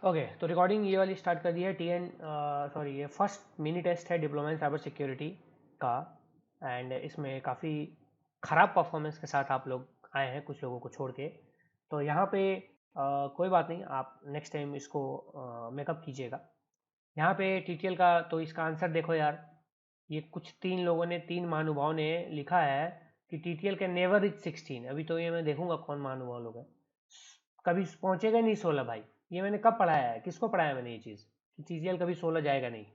Okay तो recording ये वाली स्टार्ट कर दी है। सॉरी ये फर्स्ट मिनी टेस्ट है डिप्लोमा इन साइबर सिक्योरिटी का। एंड इसमें काफ़ी ख़राब परफॉर्मेंस के साथ आप लोग आए हैं, कुछ लोगों को छोड़ के। तो यहाँ पे कोई बात नहीं, आप नेक्स्ट टाइम इसको मेकअप कीजिएगा। यहाँ पे टीटीएल का तो इसका आंसर देखो यार, ये कुछ तीन महानुभाव ने लिखा है कि टीटीएल कैन नेवर रिच 16। अभी तो ये मैं देखूंगा कौन महानुभाव लोग हैं, कभी पहुंचेगा नहीं 16 भाई। ये मैंने कब पढ़ाया है, किसको पढ़ाया मैंने ये चीज़ कि टीटीएल कभी 16 जाएगा नहीं।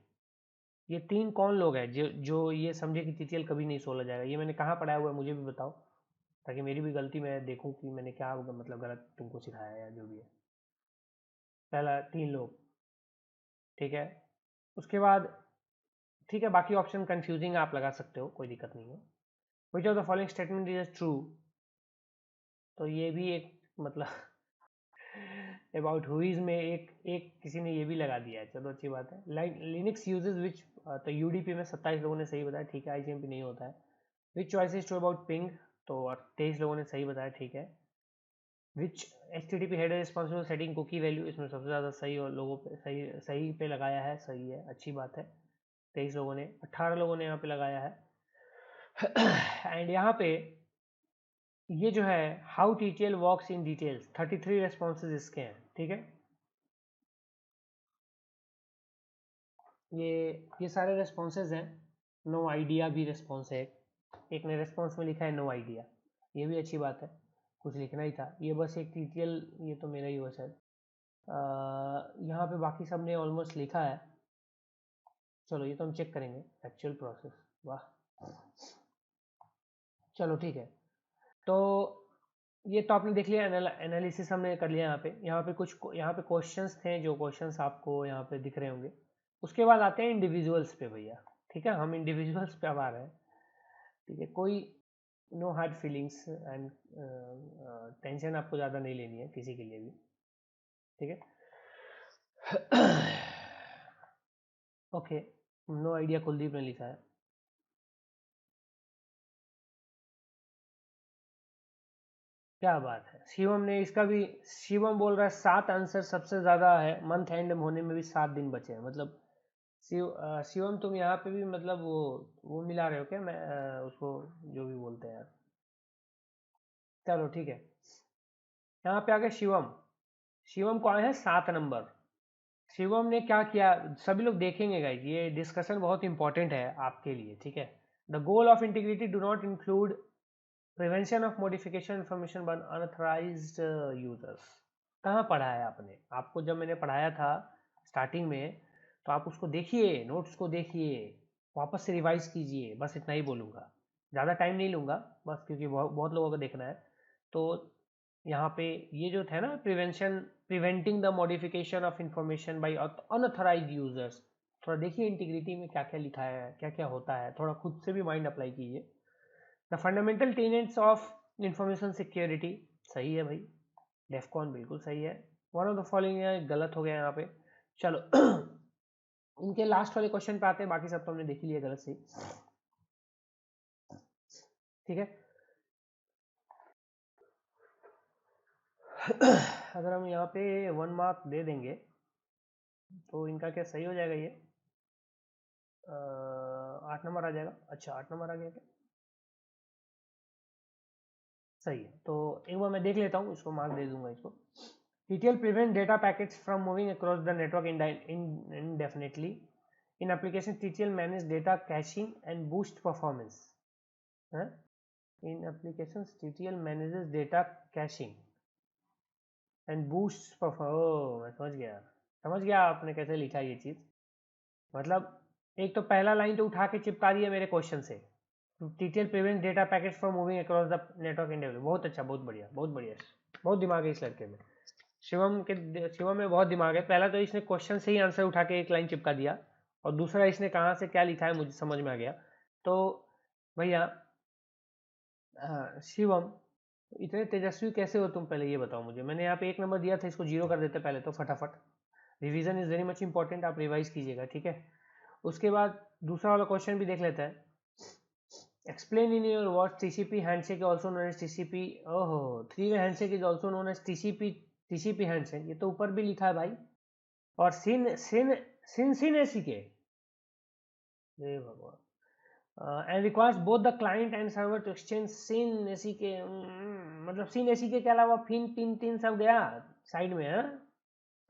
ये तीन कौन लोग हैं जो जो ये समझे कि टीटीएल कभी नहीं 16 जाएगा? ये मैंने कहाँ पढ़ाया हुआ है, मुझे भी बताओ, ताकि मेरी भी गलती मैं देखूं कि मैंने क्या मतलब गलत तुमको सिखाया है या जो भी है। पहला तीन लोग, ठीक है। उसके बाद ठीक है, बाकी ऑप्शन कंफ्यूजिंग आप लगा सकते हो, कोई दिक्कत नहीं है। Which of the following statement is true, तो ये भी एक मतलब अबाउट हुईज में एक एक किसी ने ये भी लगा दिया है, चलो अच्छी बात है। लाइक लिनक्स यूजेस विच, तो यूडीपी में 27 लोगों ने सही बताया, ठीक है। आईसीएमपी नहीं होता है। Which choice is true about ping, तो 23 लोगों ने सही बताया, ठीक है। Which HTTP header responsible setting cookie value, इसमें सबसे ज़्यादा सही और लोगों पे सही सही पे लगाया है, सही है, अच्छी बात है। 23 लोगों ने, 18 लोगों ने यहाँ पे लगाया है। एंड यहाँ पे ये जो है how TTL works in details, 33 responses इसके हैं, ठीक है। ये सारे रेस्पॉन्सेज हैं। नो आइडिया भी रेस्पॉन्स है, एक ने रेस्पॉन्स में लिखा है नो आइडिया, ये भी अच्छी बात है, कुछ लिखना ही था। ये बस एक टीटीएल, ये तो मेरा ही हुआ शायद। यहाँ पे बाकी सब ने ऑलमोस्ट लिखा है। चलो ये तो हम चेक करेंगे एक्चुअल प्रोसेस। वाह, चलो ठीक है। तो ये तो आपने देख लिया, एनालिसिस हमने कर लिया। यहाँ पे क्वेश्चंस थे, जो क्वेश्चंस आपको यहाँ पे दिख रहे होंगे। उसके बाद आते हैं इंडिविजुअल्स पे भैया, ठीक है। हम इंडिविजुअल्स पे अब आ रहे हैं, ठीक है। कोई no hard feelings and tension आपको ज़्यादा नहीं लेनी है किसी के लिए भी, ठीक है। ओके, नो आइडिया कुलदीप ने लिखा है। क्या बात है, शिवम ने इसका भी, शिवम बोल रहा है 7 आंसर सबसे ज़्यादा है, मंथ एंड होने में भी 7 दिन बचे हैं। मतलब शिवम तुम यहाँ पे भी मतलब वो मिला रहे हो क्या? मैं उसको जो भी बोलते हैं यार। चलो ठीक है, यहाँ पे आ गया शिवम। शिवम को आए हैं 7 नंबर। शिवम ने क्या किया, सभी लोग देखेंगे गाइस, ये डिस्कशन बहुत इंपॉर्टेंट है आपके लिए, ठीक है। The goal of integrity do not include prevention of modification information by unauthorised users. कहाँ पढ़ा है आपने? आपको जब मैंने पढ़ाया था स्टार्टिंग में, तो आप उसको देखिए, नोट्स को देखिए, वापस से रिवाइज कीजिए, बस इतना ही बोलूँगा। ज़्यादा टाइम नहीं लूँगा, बस क्योंकि बहुत बहुत लोगों को देखना है। तो यहाँ पे ये जो था ना, preventing the modification of information by unauthorised users, थोड़ा देखिए इंटीग्रिटी में क्या क्या लिखा है, क्या क्या होता है, थोड़ा खुद से भी माइंड अप्लाई कीजिए। The fundamental tenants of information security, सही है भाई। डेफकॉन बिल्कुल सही है। वन ऑफ द फॉलोइंग गलत हो गया यहाँ पे। चलो इनके लास्ट वाले क्वेश्चन पे आते हैं, बाकी सब तो हमने देख ही लिया गलत सही, ठीक है। अगर हम यहाँ पे 1 मार्क दे देंगे तो इनका क्या सही हो जाएगा? ये 8 नंबर आ जाएगा। अच्छा 8 नंबर आ गया क्या? सही है, तो एक बार मैं देख लेता हूँ, इसको मार्क दे दूंगा इसको। TTL prevent data packets from moving across the network indefinitely. In application, TTL manage data caching and boost performance. हाँ? In applications, TTL manages data caching and boosts performance. ओह मैं समझ गया आपने कैसे लिखा ये चीज़। मतलब एक तो पहला लाइन तो उठा के चिपका दिया मेरे क्वेश्चन से, TTL prevents data packets from moving across the network indefinitely। बहुत अच्छा, बहुत बढ़िया, बहुत बढ़िया, बहुत दिमाग है इस लड़के में। शिवम में बहुत दिमाग है। पहला तो इसने क्वेश्चन से ही आंसर उठा के एक लाइन चिपका दिया, और दूसरा इसने कहाँ से क्या लिखा है मुझे समझ में आ गया। तो भैया शिवम, इतने तेजस्वी कैसे हो तुम, पहले ये बताओ मुझे। मैंने यहाँ पे 1 नंबर दिया था, इसको 0 कर देते पहले तो फटाफट। Revision is very much important, आप रिवाइज कीजिएगा, ठीक है। उसके बाद दूसरा वाला क्वेश्चन भी देख लेते हैं। Explain in your words TCP handshake also known as TCP। ओहो, 3 way handshake is also known as TCP handshake, ये तो ऊपर भी लिखा है भाई। और सिन सिन सिन सिन एसी के, हे भगवान, and requires both the client and server to exchange syn ACK, मतलब सिन एसी के अलावा फिन पिन तीन सब गया साइड में है,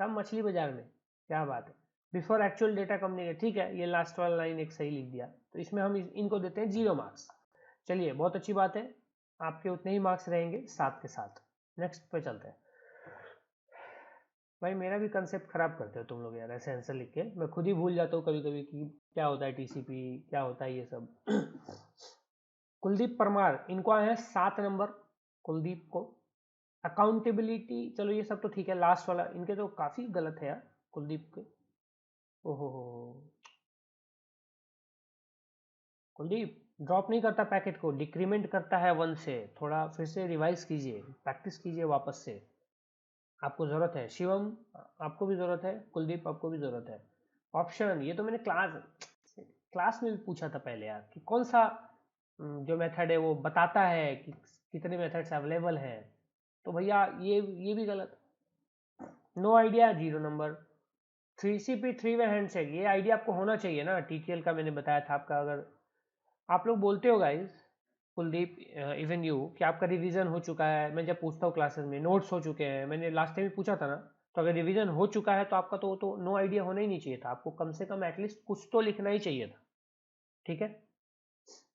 सब मछली बाजार में, क्या बात है। बिफोर एक्चुअल डेटा कम्युनिकेट, ठीक है, ये लास्ट वाला लाइन एक सही लिख दिया, तो इसमें हम इनको देते हैं 0 मार्क्स। चलिए बहुत अच्छी बात है, आपके उतने ही मार्क्स रहेंगे 7 के साथ। नेक्स्ट पे चलते हैं। भाई मेरा भी कंसेप्ट खराब करते हो तुम लोग यार, ऐसे आंसर लिख के मैं खुद ही भूल जाता हूँ कभी कभी कि क्या होता है टीसीपी, क्या होता है ये सब। कुलदीप परमार, इनको आए हैं 7 नंबर, कुलदीप को। अकाउंटेबिलिटी, चलो ये सब तो ठीक है, लास्ट वाला इनके तो काफी गलत है यार कुलदीप के। ओहो, कुलदीप ड्रॉप नहीं करता पैकेट को, डिक्रीमेंट करता है 1 से। थोड़ा फिर से रिवाइज कीजिए, प्रैक्टिस कीजिए वापस से, आपको जरूरत है। शिवम आपको भी जरूरत है, कुलदीप आपको भी जरूरत है। ऑप्शन, ये तो मैंने क्लास में भी पूछा था पहले यार, कि कौन सा जो मेथड है वो बताता है कि कितने मेथड्स अवेलेबल हैं, तो भैया ये भी गलत। No idea, 0 number. 3CP 3 way handshake, ये आइडिया आपको होना चाहिए ना, टीटीएल का मैंने बताया था आपका। अगर आप लोग बोलते हो गाइस, कुलदीप इवन यू, कि आपका रिवीजन हो चुका है, मैं जब पूछता हूँ क्लासेस में नोट्स हो चुके हैं, मैंने लास्ट टाइम भी पूछा था ना, तो अगर रिवीजन हो चुका है तो आपका तो नो आइडिया होना ही नहीं चाहिए था, आपको कम से कम एटलीस्ट कुछ तो लिखना ही चाहिए था, ठीक है।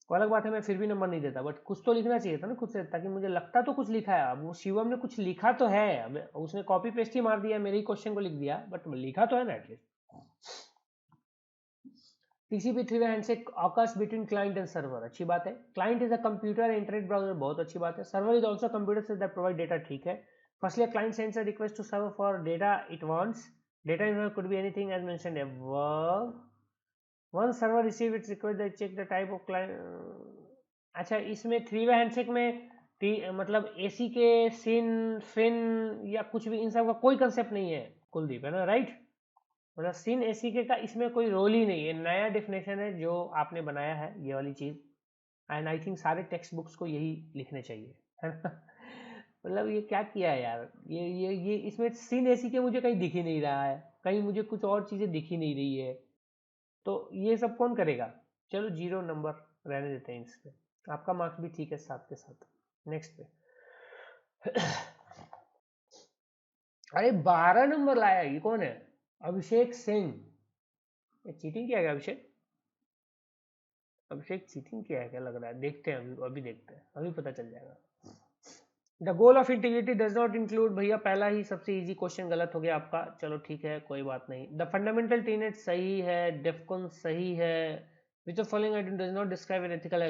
वो अलग बात है मैं फिर भी नंबर नहीं देता, बट कुछ तो लिखना चाहिए था ना खुद से, ताकि मुझे लगता तो कुछ लिखा है। अब वो शिवम ने कुछ लिखा तो है, अब उसने कॉपी पेस्ट ही मार दिया, मेरे ही क्वेश्चन को लिख दिया, बट लिखा तो है ना at least. TCP 3 way handshake occurs between client and server, अच्छी बात है। Client is a computer internet browser, बहुत अच्छी बात है। Server is also computer that provide data, ठीक है। Firstly, a client sends a request to server for data it wants. Data could be anything as mentioned above. Once server receive its request, they check the type of client. अच्छा, इसमें 3 way handshake में मतलब AC के सिन fin या कुछ भी, इन सब का कोई कंसेप्ट नहीं है कुलदीप, है ना, राइट। मतलब सिन एसी के का इसमें कोई रोल ही नहीं है, नया डिफिनेशन है जो आपने बनाया है ये वाली चीज। एंड आई थिंक सारे टेक्स्ट बुक्स को यही लिखने चाहिए, है ना। मतलब ये क्या किया है यार, ये इसमें सिन एसी के मुझे कहीं दिख ही नहीं रहा है, कहीं मुझे कुछ और चीजें दिख ही नहीं रही है, तो ये सब कौन करेगा। चलो 0 नंबर रहने देते हैं इस पे, आपका मार्क्स भी ठीक है 7 के साथ। नेक्स्ट पे। अरे 12 नंबर लाया, ये कौन है, अभिषेक सिंह। चीटिंग किया गया अभिषेक, अभिषेक चीटिंग किया है क्या, लग रहा है, देखते हैं अभी देखते हैं, अभी पता चल जाएगा। The goal of integrity does not include, भैया पहला ही सबसे इजी क्वेश्चन गलत हो गया आपका, चलो ठीक है कोई बात नहीं। द फंडामेंटल टीनेट सही है, डेफकॉन सही है, which of following item does not describe an ethical,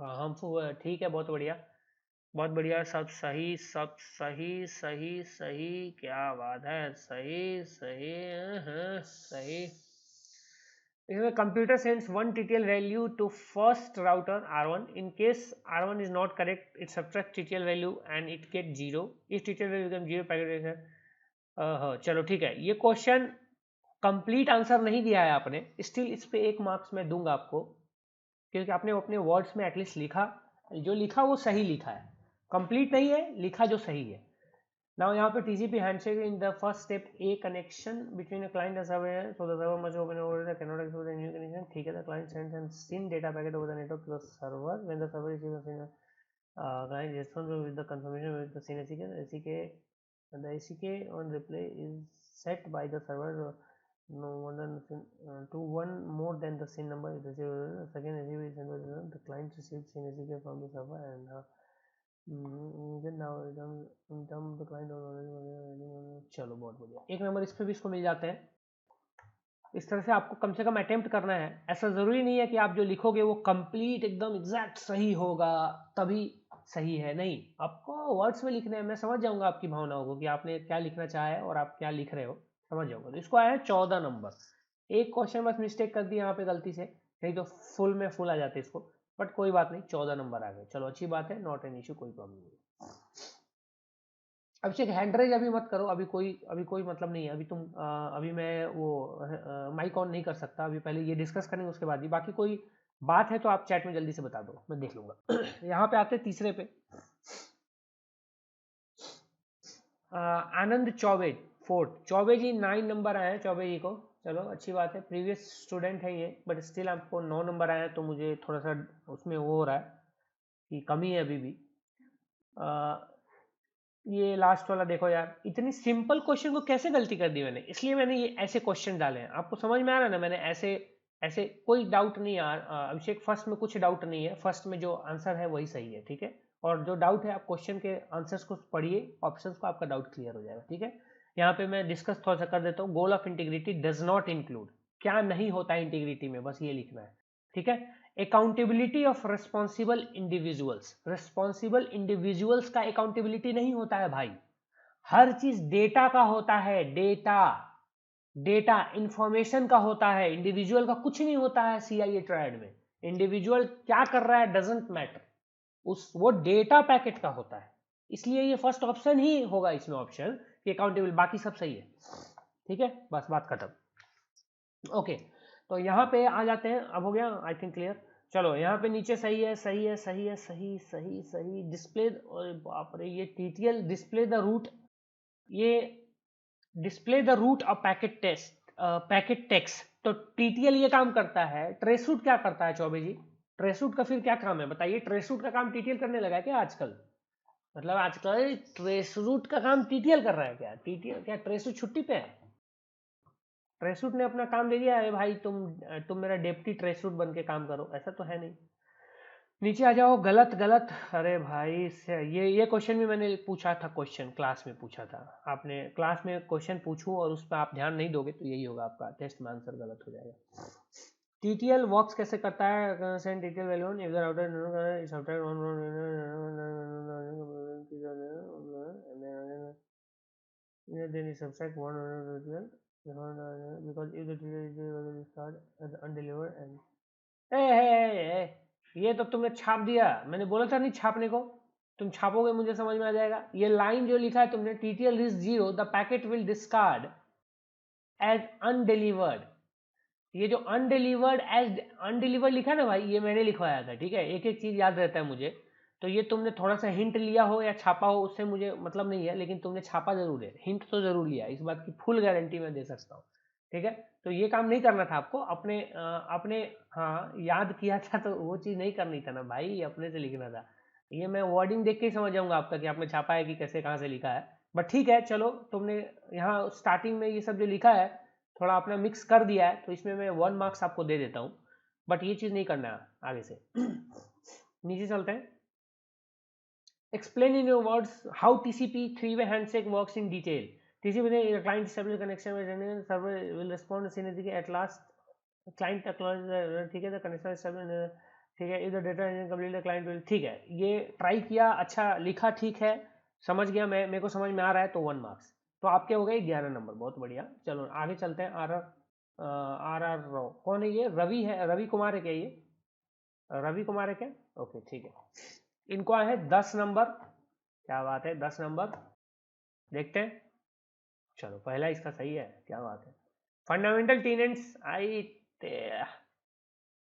harmful, ठीक है, बहुत बढ़िया बहुत बढ़िया, सब सही सब सही सही सही, क्या बात है, सही सही सही। इसमें computer sends 1 TTL value to first router R1, in case R1 is not correct it subtract TTL value and it get 0, इस TTL वैल्यू बिकम 0 पैकेट। चलो ठीक है, ये क्वेश्चन कंप्लीट आंसर नहीं दिया है आपने, स्टिल इस पे 1 मार्क्स मैं दूंगा आपको, क्योंकि आपने अपने वर्ड्स में एटलीस्ट लिखा, जो लिखा वो सही लिखा है, कंप्लीट नहीं है, लिखा जो सही है। Now यहाँ पे TCP handshake in the first step, a connection between a client and server, so the server must open over the cannot expose the new connection, ठीक है। The client sends and SYN data packet over the network to the server. When the server receives the SYN, client responds with the confirmation with the SYN SDK. The SDK on replay is set by the server no more than to one more than the SYN number is received. Second SDK is sent by the client receives SYN SDK from the server and चलो बहुत बढ़िया, 1 number इस पे भी इसको मिल जाते हैं। इस तरह से आपको कम से कम अटेम्प्ट करना है, ऐसा जरूरी नहीं है कि आप जो लिखोगे वो कंप्लीट एकदम एग्जैक्ट सही होगा तभी सही है, नहीं, आपको वर्ड्स में लिखने हैं। मैं समझ जाऊंगा आपकी भावनाओं को कि आपने क्या लिखना चाहा है और आप क्या लिख रहे हो, समझ जाऊंगा। तो इसको आया है 14 नंबर, एक क्वेश्चन बस मिस्टेक कर दी यहाँ पे गलती से, नहीं तो फुल में फुल आ जाते इसको, बट कोई बात नहीं, 14 नंबर आ गए, चलो अच्छी बात है, नॉट एन इशू, कोई प्रॉब्लम नहीं। अभिषेक हैंडरेज अभी मत करो, अभी कोई मतलब नहीं है, अभी तुम अभी मैं वो माइक ऑन नहीं कर सकता अभी, पहले ये डिस्कस करेंगे उसके बाद ही, बाकी कोई बात है तो आप चैट में जल्दी से बता दो, मैं देख लूंगा। यहाँ पे आते तीसरे पे, आनंद चौबे, फोर्थ। चौबे जी 9 नंबर आए हैं चौबे जी को, चलो अच्छी बात है, प्रीवियस स्टूडेंट है ये, बट स्टिल आपको 9 नंबर आए हैं तो मुझे थोड़ा सा उसमें वो हो रहा है कि कमी है अभी भी। ये लास्ट वाला देखो यार, इतनी सिंपल क्वेश्चन को कैसे गलती कर दी मैंने, इसलिए मैंने ये ऐसे क्वेश्चन डाले हैं। आपको समझ में आ रहा है ना, मैंने ऐसे ऐसे कोई डाउट नहीं यार अभिषेक, फर्स्ट में कुछ डाउट नहीं है, फर्स्ट में जो आंसर है वही सही है, ठीक है। और जो डाउट है आप क्वेश्चन के आंसर्स को पढ़िए, ऑप्शंस को, आपका डाउट क्लियर हो जाएगा, ठीक है। यहाँ पे मैं डिस्कस थोड़ा सा कर देता हूँ। गोल of integrity does not include, क्या नहीं होता है इंटीग्रिटी में, बस ये लिखना है, ठीक है। Accountability of responsible individuals, responsible individuals का अकाउंटेबिलिटी नहीं होता है भाई, हर चीज डेटा का होता है, डेटा, डेटा इंफॉर्मेशन का होता है, इंडिविजुअल का कुछ नहीं होता है। सीआईए ट्रायड में इंडिविजुअल क्या कर रहा है डजंट मैटर, उस वो डेटा पैकेट का होता है, इसलिए ये फर्स्ट ऑप्शन ही होगा इसमें ऑप्शन कि अकाउंटेबल, बाकी सब सही है, ठीक है, बस बात खत्म। ओके, तो यहाँ पे आ जाते हैं, अब हो गया आई थिंक क्लियर। चलो यहाँ पे नीचे सही है, सही है, सही है, सही सही सही, डिस्प्ले, बाप रे, ये टीटीएल डिस्प्ले द रूट, ये display the route of packet test, packet text, तो टीटीएल ये काम करता है। ट्रेसूट क्या करता है चौबे जी, ट्रेसूट का फिर क्या काम है बताइए, ट्रेसूट का काम टीटीएल करने लगा है क्या आजकल, मतलब आजकल ट्रेसूट का काम टीटीएल कर रहा है क्या, टीटीएल क्या, ट्रेसूट छुट्टी पे है, ट्रेसूट ने अपना काम दे दिया है भाई, तुम मेरा डेप्टी ट्रेसूट बन के काम करो, ऐसा तो है नहीं। नीचे आ जाओ, गलत गलत, अरे भाई ये क्वेश्चन भी मैंने पूछा था, क्वेश्चन क्लास में पूछा था, आपने क्लास में क्वेश्चन पूछूं और उस पर आप ध्यान नहीं दोगे तो यही होगा आपका टेस्ट में आंसर गलत हो जाएगा। टीटीएल वर्क्स कैसे करता है, send TTL value on if the router is software then you subtract one because if the TTL is start as undelivered and ये तो तुमने छाप दिया, मैंने बोला था नहीं छापने को, तुम छापोगे मुझे समझ में आ जाएगा। ये लाइन जो लिखा है तुमने, TTL reach 0 the packet will discard as undelivered, ये जो अनडिलीवर्ड एज अनडिलीवर्ड लिखा है ना भाई, ये मैंने लिखवाया था, ठीक है, एक एक चीज याद रहता है मुझे, तो ये तुमने थोड़ा सा हिंट लिया हो या छापा हो उससे मुझे मतलब नहीं है, लेकिन तुमने छापा जरूर है, हिंट तो जरूर लिया, इस बात की फुल गारंटी मैं दे सकता हूँ, ठीक है। तो ये काम नहीं करना था आपको, अपने हाँ याद किया था तो वो चीज़ नहीं करनी था ना भाई, अपने से लिखना था। ये मैं वर्डिंग देख के ही समझ जाऊंगा आपका कि आपने छापा है कि कैसे कहाँ से लिखा है, बट ठीक है चलो, तुमने यहाँ स्टार्टिंग में ये सब जो लिखा है थोड़ा अपना मिक्स कर दिया है, तो इसमें मैं 1 मार्क्स आपको दे देता हूँ, बट ये चीज़ नहीं करना है आगे से। नीचे चलते हैं। Explain in your words how TCP three-way handshake works in detail. TCP the client establish connection with the server will respond synergy at last. Client acknowledge, ठीक है, the connection established, ठीक है, if the data engine complete the client will, ठीक है, ये try किया, अच्छा लिखा, ठीक है, समझ गया मैं, मेरे को समझ में आ रहा है, तो 1 मार्क्स, तो आपके हो गए 11 नंबर, बहुत बढ़िया। चलो आगे चलते हैं। आर आर राव कौन है ये, रवि है, रवि कुमार है क्या ये, रवि कुमार है क्या, ओके ठीक है। इनको आए हैं 10 नंबर, क्या बात है, 10 नंबर देखते हैं। चलो पहला इसका सही है, क्या बात है। फंडामेंटल टीनेंट्स आई,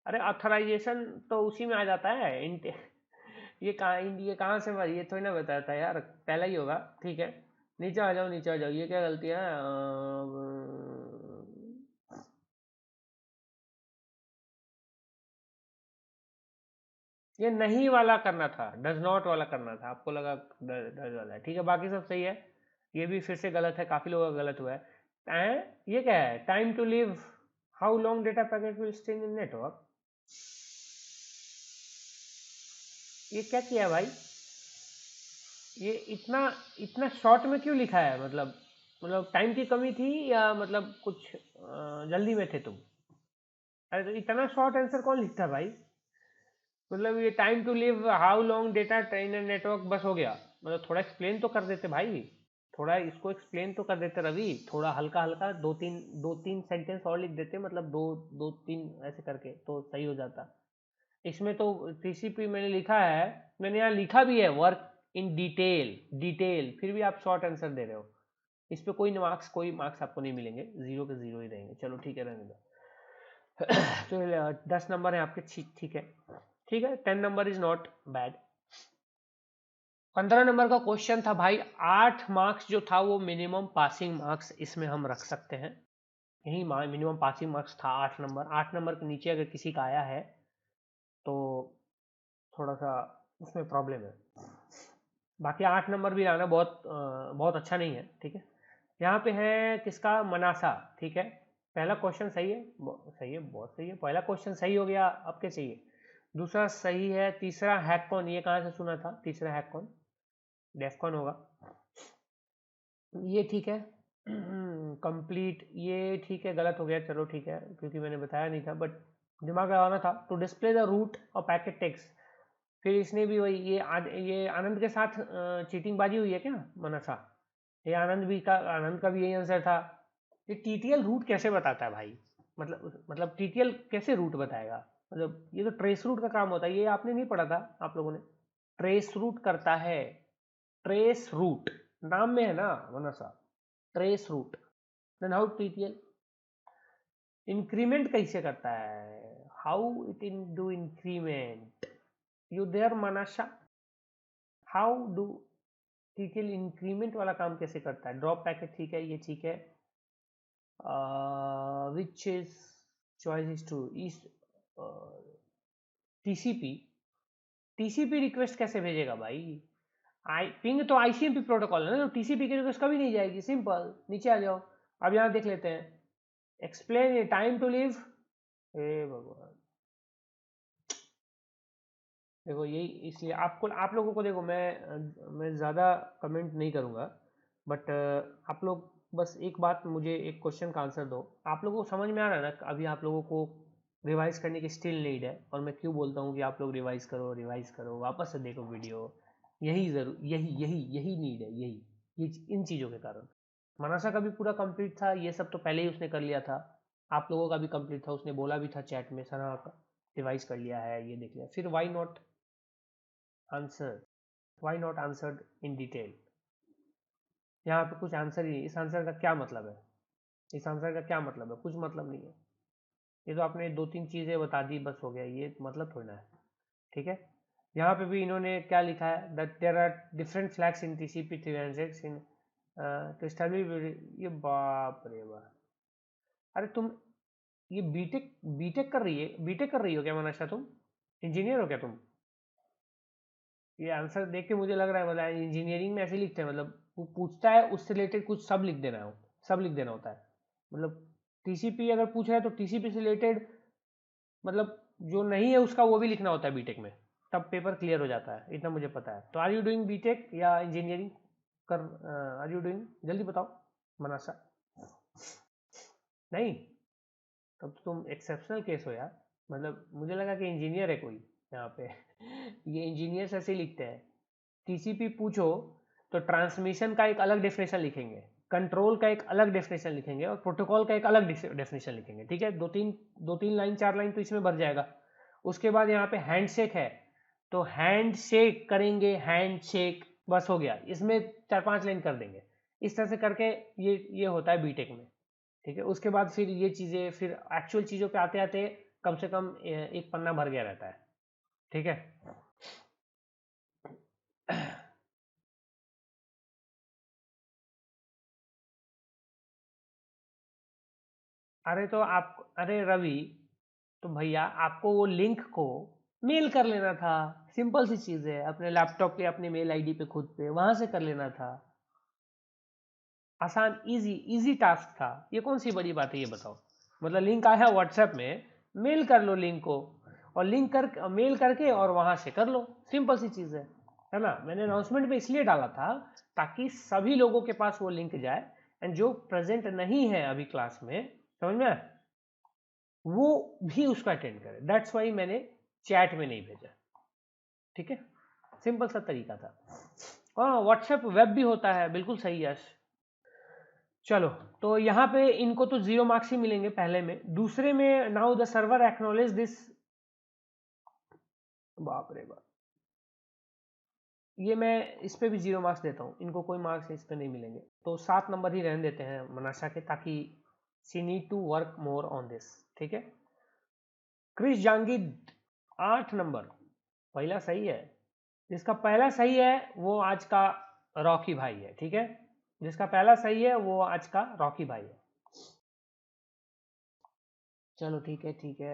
अरे ऑथराइजेशन तो उसी में आ जाता है, ये कहाँ से, ये थोड़ी ना बताया था यार, पहला ही होगा, ठीक है। नीचे आ जाओ, नीचे आ जाओ, ये क्या गलती है, ये नहीं वाला करना था, डज नॉट वाला करना था, आपको लगा डज वाला है, ठीक है, बाकी सब सही है। ये भी फिर से गलत है, काफी लोगों का गलत हुआ है। ये क्या है, time to live, how long data packet will stay in network, ये क्या किया भाई, ये इतना इतना शॉर्ट में क्यों लिखा है, मतलब टाइम की कमी थी या मतलब कुछ जल्दी में थे तुम, अरे तो इतना शॉर्ट आंसर कौन लिखता है भाई, मतलब ये time to live how long data train and network बस हो गया, मतलब थोड़ा एक्सप्लेन तो कर देते भाई, थोड़ा इसको एक्सप्लेन तो कर देते रवि, थोड़ा हल्का हल्का दो तीन सेंटेंस और लिख देते, मतलब दो तीन ऐसे करके तो सही हो जाता। इसमें तो टीसीपी मैंने लिखा है, मैंने यहाँ लिखा भी है वर्क इन डिटेल, डिटेल, फिर भी आप शॉर्ट आंसर दे रहे हो, इस पे कोई मार्क्स आपको नहीं मिलेंगे, 0 के 0 ही रहेंगे। चलो ठीक है, रहने दो। तो 10 नंबर है आपके, ठीक है, ठीक है, 10 number is not bad. 15 number का क्वेश्चन था भाई, 8 मार्क्स जो था वो मिनिमम पासिंग मार्क्स इसमें हम रख सकते हैं, यही मिनिमम पासिंग मार्क्स था 8 नंबर। 8 नंबर के नीचे अगर किसी का आया है तो थोड़ा सा उसमें प्रॉब्लम है, बाकी 8 नंबर भी लाना बहुत अच्छा नहीं है, ठीक है। यहाँ पे है किसका, मनासा, ठीक है। पहला क्वेश्चन सही है, सही है, बहुत सही है, पहला क्वेश्चन सही हो गया। अब क्या चाहिए, दूसरा सही है, तीसरा हैकॉन, ये कहाँ से सुना था, तीसरा हैकॉन डेफकॉन होगा, ये ठीक है। कंप्लीट, ये ठीक है, गलत हो गया, चलो ठीक है, क्योंकि मैंने बताया नहीं था, बट दिमाग लगाना था। टू डिस्प्ले द रूट और पैकेट टेक्स्ट, फिर इसने भी वही, ये आनंद के साथ चीटिंग बाजी हुई है क्या मनसा, ये आनंद का भी यही आंसर था। ये टीटीएल रूट कैसे बताता है भाई, मतलब टीटीएल कैसे रूट बताएगा, मतलब ये तो ट्रेस रूट का काम होता है, ये आपने नहीं पढ़ा था आप लोगों ने, ट्रेस रूट करता है, ट्रेस रूट नाम में है ना Mansa, trace route. Then how TTL increment कैसे करता है, how it in do increment, you there Mansa, how do TTL increment वाला काम कैसे करता है। ड्रॉप पैकेट ठीक है, ये ठीक है। Which is choice is to इस टीसीपी, टीसीपी रिक्वेस्ट कैसे भेजेगा भाई, पिंग तो आईसीएमपी प्रोटोकॉल है ना, तो टीसीपी की रिक्वेस्ट कभी नहीं जाएगी, सिंपल, नीचे आ जाओ। अब यहाँ देख लेते हैं, explain a time to live, हे भगवान, देखो यही, इसलिए आप लोगों को देखो, मैं ज़्यादा कमेंट नहीं करूँगा, बट आप लोग बस एक बात, मुझे एक क्वेश्चन का आंसर दो। आप लोगों को समझ में आ रहा है ना, अभी आप लोगों को रिवाइज करने की स्टिल नीड है, और मैं क्यों बोलता हूँ कि आप लोग रिवाइज करो, वापस से देखो वीडियो, यही जरूर, यही नीड है, ये इन चीज़ों के कारण। मनासा का भी पूरा कंप्लीट था, ये सब तो पहले ही उसने कर लिया था, आप लोगों का भी कंप्लीट था, उसने बोला भी था चैट में, सर हाँ रिवाइज कर लिया है, ये देख लिया, फिर why not answer, why not answered in detail. यहाँ पे कुछ आंसर ही, इस आंसर का क्या मतलब है, इस आंसर का क्या मतलब है, कुछ मतलब नहीं है, ये तो आपने दो तीन चीज़ें बता दी, बस हो गया, ये मतलब थोड़ा है, ठीक है। यहाँ पे भी इन्होंने क्या लिखा है, that there are different flags in TCP 306 into study, ये बाप रे बाप, अरे तुम ये बीटेक कर रही हो क्या मनीषा, तुम इंजीनियर हो क्या तुम, ये आंसर देख के मुझे लग रहा है, मतलब इंजीनियरिंग में ऐसे लिखते हैं, मतलब वो पूछता है उससे रिलेटेड कुछ सब लिख देना हो, सब लिख देना होता है, मतलब टीसीपी अगर पूछ रहा है तो टीसीपी से रिलेटेड, मतलब जो नहीं है उसका वो भी लिखना होता है बीटेक में, तब पेपर क्लियर हो जाता है, इतना मुझे पता है। तो आर यू डूइंग बीटेक या इंजीनियरिंग कर, आर यू डूइंग, जल्दी बताओ मनासा, नहीं, तब तो तुम एक्सेप्शनल केस हो यार, मतलब मुझे लगा कि इंजीनियर है कोई यहाँ पे। ये इंजीनियर्स ऐसे लिखते हैं, टीसीपी पूछो तो ट्रांसमिशन का एक अलग डेफिनेशन लिखेंगे, कंट्रोल का एक अलग डेफिनेशन लिखेंगे, और प्रोटोकॉल का एक अलग डेफिनेशन लिखेंगे, ठीक है, दो तीन लाइन, चार लाइन तो इसमें भर जाएगा। उसके बाद यहाँ पे हैंडशेक है, तो हैंडशेक करेंगे, हैंडशेक, बस हो गया, इसमें चार पांच लाइन कर देंगे, इस तरह से करके ये होता है बीटेक में, ठीक है। उसके बाद फिर ये चीज़ें, फिर एक्चुअल चीज़ों पे आते आते कम से कम एक पन्ना भर गया रहता है, ठीक है। अरे तो आप, अरे रवि, तो भैया आपको वो लिंक को मेल कर लेना था, सिंपल सी चीज़ है, अपने लैपटॉप पे अपने मेल आईडी पे खुद पे वहां से कर लेना था, आसान, इजी इजी टास्क था, ये कौन सी बड़ी बात है, ये बताओ। मतलब लिंक आया व्हाट्सएप में, मेल कर लो लिंक को, और लिंक कर मेल करके और वहां से कर लो, सिंपल सी चीज़ है ना। मैंने अनाउंसमेंट में इसलिए डाला था ताकि सभी लोगों के पास वो लिंक जाए, एंड जो प्रेजेंट नहीं है अभी क्लास में, समझ में आया? वो भी उसका अटेंड करे, दैट्स वाई मैंने चैट में नहीं भेजा, ठीक है, सिंपल सा तरीका था। हाँ व्हाट्सएप वेब भी होता है, बिल्कुल सही यश। चलो, तो यहाँ पे इनको तो 0 मार्क्स ही मिलेंगे पहले में, दूसरे में now the server acknowledge this, बाप रे बाप, ये मैं इस पे भी 0 मार्क्स देता हूँ, इनको कोई मार्क्स इस पे नहीं मिलेंगे, तो 7 नंबर ही रहने देते हैं मनाशा के, ताकि she need to work more on this, ठीक है। क्रिस जांगिद 8 नंबर, पहला सही है, जिसका पहला सही है वो आज का रॉकी भाई है, ठीक है, जिसका पहला सही है वो आज का रॉकी भाई है। चलो ठीक है ठीक है,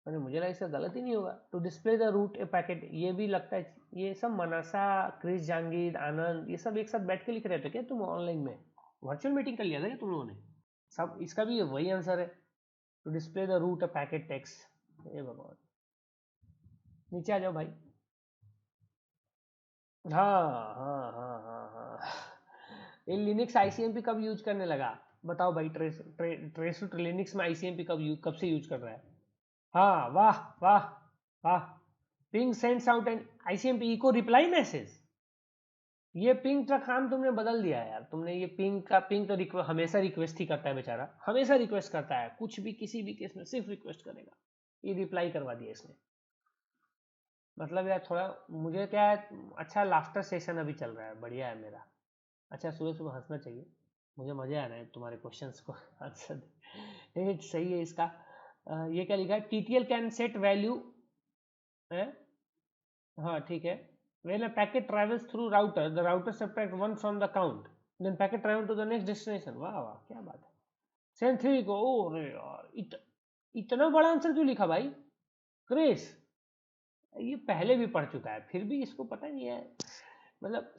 अरे मुझे लगा इसका गलत ही नहीं होगा। To display the route a packet, ये भी लगता है ये सब मनासा, क्रिस जहांगीर, आनंद, ये सब एक साथ बैठ के लिख रहे थे क्या तुम ऑनलाइन में? वर्चुअल मीटिंग कर लिया था क्या तुम लोगों ने सब? इसका भी वही आंसर है, to display the route a packet text. ये भगवान, नीचे आ जाओ भाई। हाँ हाँ हाँ हाँ हाँ, ये लिनक्स आईसीएमपी कब यूज करने लगा बताओ भाई? ट्रेस टू लिनक्स में आईसीएमपी कब से यूज कर रहा है? हाँ, वाह वाह वाह। Ping sends out an ICMP echo reply message. ये पिंग का काम तुमने बदल दिया है यार, तुमने ये पिंग तो हमेशा रिक्वेस्ट ही करता है बेचारा, हमेशा रिक्वेस्ट करता है, कुछ भी किसी भी केस में सिर्फ रिक्वेस्ट करेगा। ये रिप्लाई करवा दिया इसने। मतलब यार थोड़ा मुझे क्या है, अच्छा लाफ्टर सेशन अभी चल रहा है, बढ़िया है मेरा। अच्छा सुबह सुबह हंसना चाहिए, मुझे मजे आ रहे हैं तुम्हारे क्वेश्चंस को आंसर ये सही है इसका। ये क्या लिखा है, टीटीएल कैन सेट वैल्यू है। हाँ ठीक है, when a packet travels through router the router subtract one from the count then packet travel to the next destination। वाह वाह क्या बात है। सेन थ्री को, ओ अरे यार इतना बड़ा आंसर क्यों लिखा भाई क्रिस? ये पहले भी पढ़ चुका है फिर भी इसको पता नहीं है, मतलब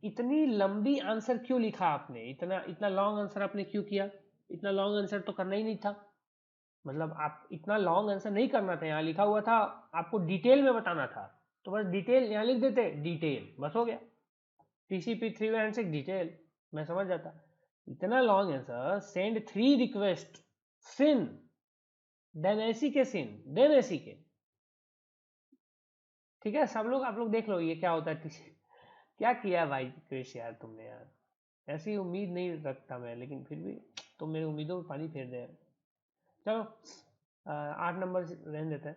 इतनी लंबी आंसर क्यों लिखा आपने, इतना इतना लॉन्ग आंसर आपने क्यों किया? इतना लॉन्ग आंसर तो करना ही नहीं था, मतलब आप इतना लॉन्ग आंसर नहीं करना था, यहाँ लिखा हुआ था आपको डिटेल में बताना था, तो बस डिटेल यहाँ लिख देते, डिटेल बस हो गया। टीसीपी 316 डिटेल मैं समझ जाता, इतना लॉन्ग आंसर सेंड 3 रिक्वेस्ट सिन देन ऐसी के सिन देन ऐसी के, ठीक है सब लोग आप लोग देख लो ये क्या होता है। क्या किया भाई क्रिश यार तुमने यार, ऐसी उम्मीद नहीं रखता मैं, लेकिन फिर भी तुम मेरी उम्मीदों पर पानी फेर दे। चलो 8 नंबर रहने देते हैं।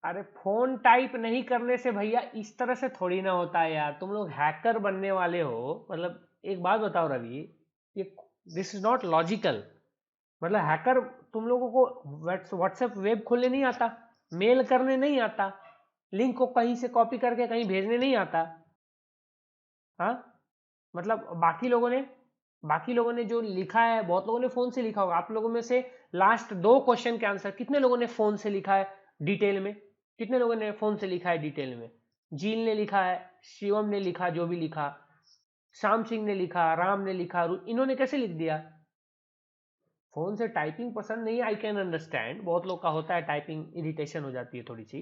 अरे फोन टाइप नहीं करने से भैया इस तरह से थोड़ी ना होता है यार, तुम लोग हैकर बनने वाले हो, मतलब एक बात बताओ रवि, ये दिस इज नॉट लॉजिकल। मतलब हैकर तुम लोगों को व्हाट्सएप वेब खोलने नहीं आता, मेल करने नहीं आता, लिंक को कहीं से कॉपी करके कहीं भेजने नहीं आता। हाँ मतलब बाकी लोगों ने जो लिखा है, बहुत लोगों ने फोन से लिखा होगा, आप लोगों में से लास्ट 2 क्वेश्चन के आंसर कितने लोगों ने फोन से लिखा है डिटेल में? कितने लोगों ने फोन से लिखा है डिटेल में? जील ने लिखा है, शिवम ने लिखा, जो भी लिखा, श्याम सिंह ने लिखा, राम ने लिखा, इन्होंने कैसे लिख दिया? फोन से टाइपिंग पसंद नहीं, आई कैन अंडरस्टैंड, बहुत लोग का होता है टाइपिंग इरिटेशन हो जाती है थोड़ी सी।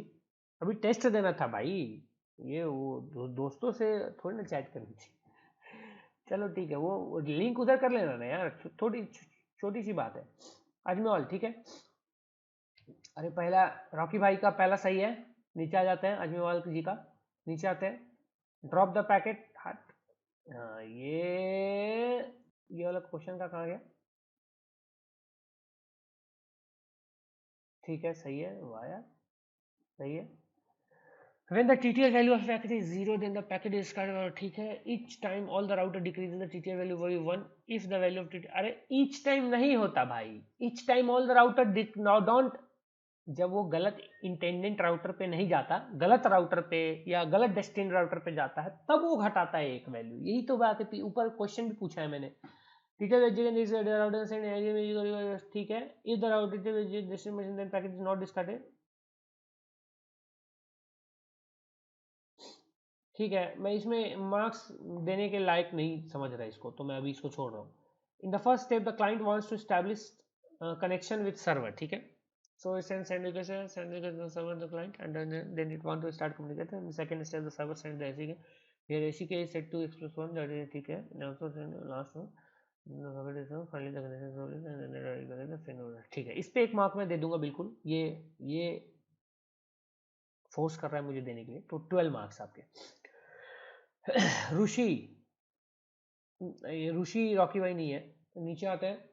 अभी टेस्ट देना था भाई, ये वो दोस्तों से थोड़ी ना चैट करनी थी। चलो ठीक है, वो लिंक उधर कर लेना ना यार, थोड़ी छोटी सी बात है। अजमेवाल ठीक है, अरे पहला रॉकी भाई का पहला सही है, नीचे आ जाते हैं अजमेवाल जी का, नीचे आते हैं। ड्रॉप द पैकेट हट, हाँ ये वाला क्वेश्चन का कहाँ गया? ठीक है सही है, वाह यार सही है। When the TTL value of packet is 0 then the packet is discarded, ठीक है। each time all the router decreases the TTL value by 1 if the value of TTL, अरे each time नहीं होता भाई, each time all the router don't, जब वो गलत intended router पे नहीं जाता, गलत राउटर पे या गलत डेस्टिनी राउटर पे जाता है, तब वो घटाता है एक वैल्यू, यही तो बात है। ऊपर क्वेश्चन भी पूछा है मैंने, TTL ठीक है, if the router destination then packet is not discarded, ठीक है। मैं इसमें मार्क्स देने के लायक नहीं समझ रहा इसको, तो मैं अभी इसको छोड़ रहा हूँ। In the first step the client wants to establish connection with server, ठीक है। So it send request the server the client and then it want to start communicating. In second step the server send the ACK, here ACK is set to x+1, that is ठीक है, and also send last one finally the connection ठीक है। इस पे एक mark मैं दे दूंगा बिल्कुल, ये फोर्स कर रहा है मुझे देने के लिए, तो 12 मार्क्स आपके। ऋषि, ऋषि रॉकी भाई नहीं है, नीचे आते हैं,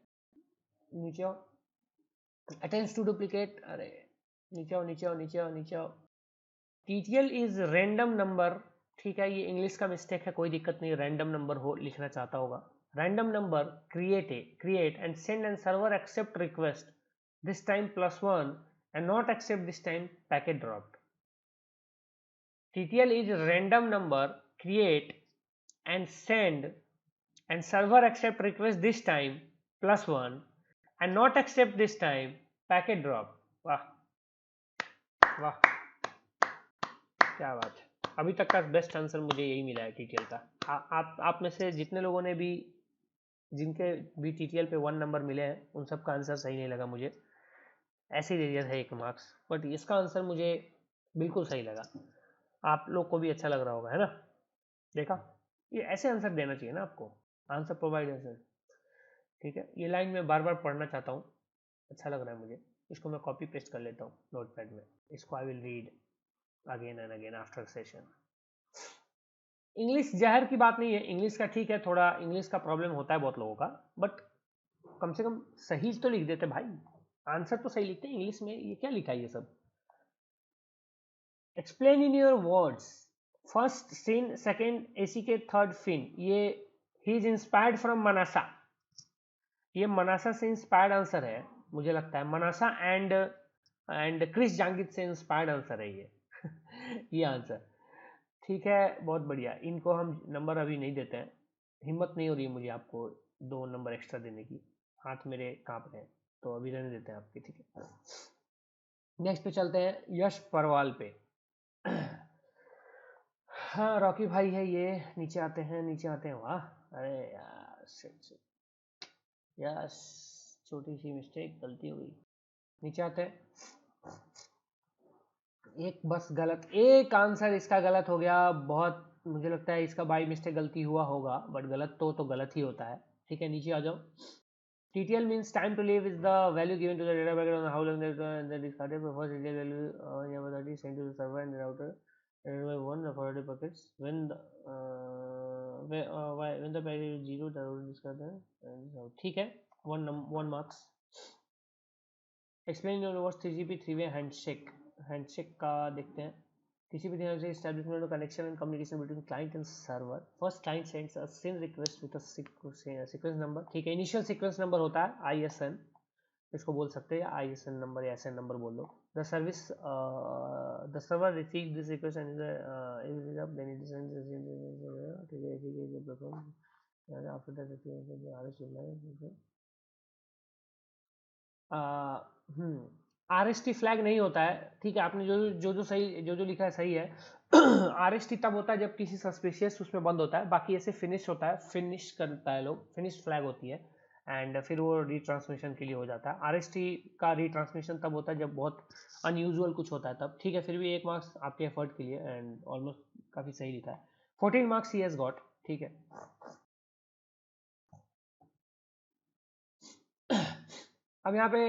नीचे आओ। अटेम्प्ट्स टू डुप्लीकेट, अरे नीचे आओ नीचे आओ नीचे आओ नीचे आओ। टीटीएल इज रैंडम नंबर, ठीक है, ये इंग्लिश का मिस्टेक है, कोई दिक्कत नहीं, रैंडम नंबर हो लिखना चाहता होगा। Random number create and send and server accept request this time +1 and not accept this time packet dropped. TTL is random number create and send and server accept request this time +1 and not accept this time packet drop. वाह वाह, क्या बात है। अभी तक का best answer मुझे यही मिला है टीटीएल का। आप में से जितने लोगों ने भी जिनके भी टीटीएल पे 1 नंबर मिले हैं उन सब का आंसर सही नहीं लगा मुझे, ऐसे ही दे दिया था 1 मार्क्स, बट इसका आंसर मुझे बिल्कुल सही लगा। आप लोग को भी अच्छा लग रहा होगा, है ना। देखा, ये ऐसे आंसर देना चाहिए ना आपको, आंसर प्रोवाइड आंसर। ठीक है, ये लाइन मैं बार बार पढ़ना चाहता हूँ, अच्छा लग रहा है मुझे। इसको मैं कॉपी पेस्ट कर लेता हूँ नोटपैड में। इसको I will read again and again after session. English जहर की बात नहीं है, इंग्लिश का ठीक है, थोड़ा इंग्लिश का प्रॉब्लम होता है बहुत लोगों का, बट कम से कम सही तो लिख देते भाई, आंसर तो सही लिखते हैं। इंग्लिश में ये क्या लिखा है ये सब। Explain in your words first syn second ACK third fin, ये ही इज इंस्पायर्ड फ्रॉम मनासा। ये मनासा से इंस्पायर्ड आंसर है मुझे लगता है, मनासा एंड क्रिस जांगित से इंस्पायर्ड आंसर है ये ये आंसर। ठीक है, बहुत बढ़िया। इनको हम नंबर अभी नहीं देते हैं, हिम्मत नहीं हो रही है मुझे आपको 2 नंबर एक्स्ट्रा देने की, हाथ मेरे कांप रहे हैं, तो अभी रहने देते हैं आपके। ठीक है, नेक्स्ट पे चलते हैं यश परवाल पे। हाँ रॉकी भाई है ये, नीचे आते हैं नीचे आते हैं। वाह, अरे यार यस, छोटी सी मिस्टेक, गलती हुई। नीचे आते हैं, एक बस गलत, एक आंसर इसका गलत हो गया। बहुत मुझे लगता है इसका बाई मिस्टेक गलती हुआ होगा, बट गलत तो गलत ही होता है। ठीक है, नीचे आ जाओ। TTL means time to live is the value given to the data packet on how long that is started. The first TTL value that is sent to the server and the router by one the forwarded packets when the when the packet is 0 the router discard। ठीक है, 1 marks। Explain your words 3GP 3-way handshake. Handshake का देखते हैं। TCP is establishment of connection and communication between client and server. First client sends a SYN request with a sequence number। ठीक है, initial sequence number होता है ISN, इसको बोल सकते हैं ISN नंबर या SN नंबर बोल लो। The service the server receive this request and then it sends ठीक है, ठीक है perform after that RST flag नहीं होता है। ठीक है, आपने जो सही जो लिखा है सही है। RST तब होता है जब किसी सस्पिशियस उसमें बंद होता है, बाकी ऐसे फिनिश होता है, फिनिश करता है लोग, फिनिश फ्लैग होती है एंड फिर वो रीट्रांसमिशन के लिए हो जाता है। RST का रीट्रांसमिशन तब होता है जब बहुत अनयूजुअल कुछ होता है तब। ठीक है, फिर भी 1 मार्क्स आपके एफर्ट के लिए एंड ऑलमोस्ट काफ़ी सही लिखा है। 14 मार्क्स ही हैज गॉट। ठीक है, अब यहाँ पे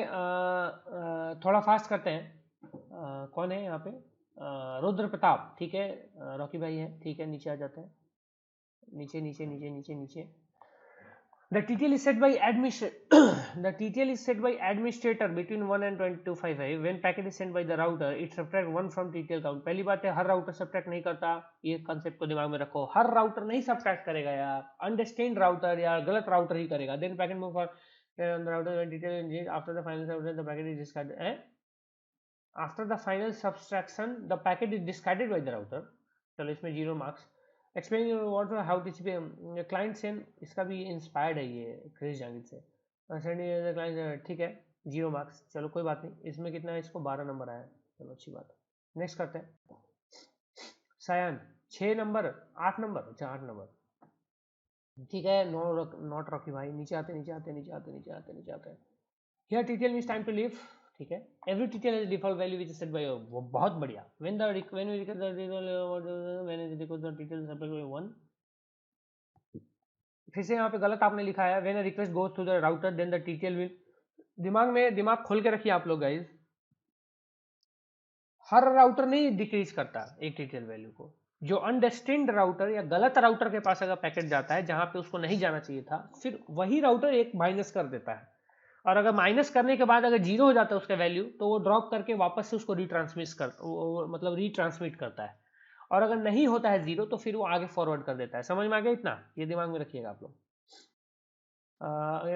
थोड़ा फास्ट करते हैं। कौन है यहाँ पे? रुद्र प्रताप। ठीक है, रॉकी भाई है। ठीक है, नीचे आ जाते हैं, नीचे नीचे नीचे नीचे नीचे। The TTL is set by the TTL is set by administrator between 1 and 2255. When packet is sent by the router, it subtract 1 from TTL count। पहली बात है, हर राउटर सब्ट्रैक्ट नहीं करता, ये कंसेप्ट को दिमाग में रखो। हर राउटर नहीं सब्ट्रैक्ट करेगा यार, अनडेस्टिन्ड राउटर या गलत राउटर ही करेगा। Then packet move for on the router when detail is after the final subtraction the packet is discarded after the final subtraction the packet is discarded by the router। चलो इसमें 0 marks. Explain your what how TCP client send, इसका भी inspired है ये Chris जांगित से। Send client, ठीक है, 0 marks. चलो कोई बात नहीं, इसमें कितना है, इसको 12 नंबर आया, चलो अच्छी बात है। नेक्स्ट करते हैं सायान, 6 नंबर 8 नंबर, अच्छा 8 नंबर। ठीक है, नॉट रॉकी भाई, नीचे आते नीचे आते नीचे आते नीचे आते नीचे आते हैं। Here TTL means time to leave. ठीक है, every TTL has default value which is set by, वो बहुत बढ़िया। When we record the TTL subject by 1। फिर से यहाँ पे गलत आपने लिखा है, when a request goes to the router then the TTL will. दिमाग खोल के रखिए आप लोग गाइस, हर राउटर नहीं डिक्रीज करता एक TTL वैल्यू को। जो अनडेस्टिन्ड राउटर या गलत राउटर के पास अगर पैकेट जाता है जहां पे उसको नहीं जाना चाहिए था, फिर वही राउटर एक माइनस कर देता है, और अगर माइनस करने के बाद अगर 0 हो जाता है उसका वैल्यू, तो वो ड्रॉप करके वापस से उसको मतलब रीट्रांसमिट करता है। और अगर नहीं होता है 0 तो फिर वो आगे फॉरवर्ड कर देता है। समझ में आ गया इतना, ये दिमाग में रखिएगा आप लोग।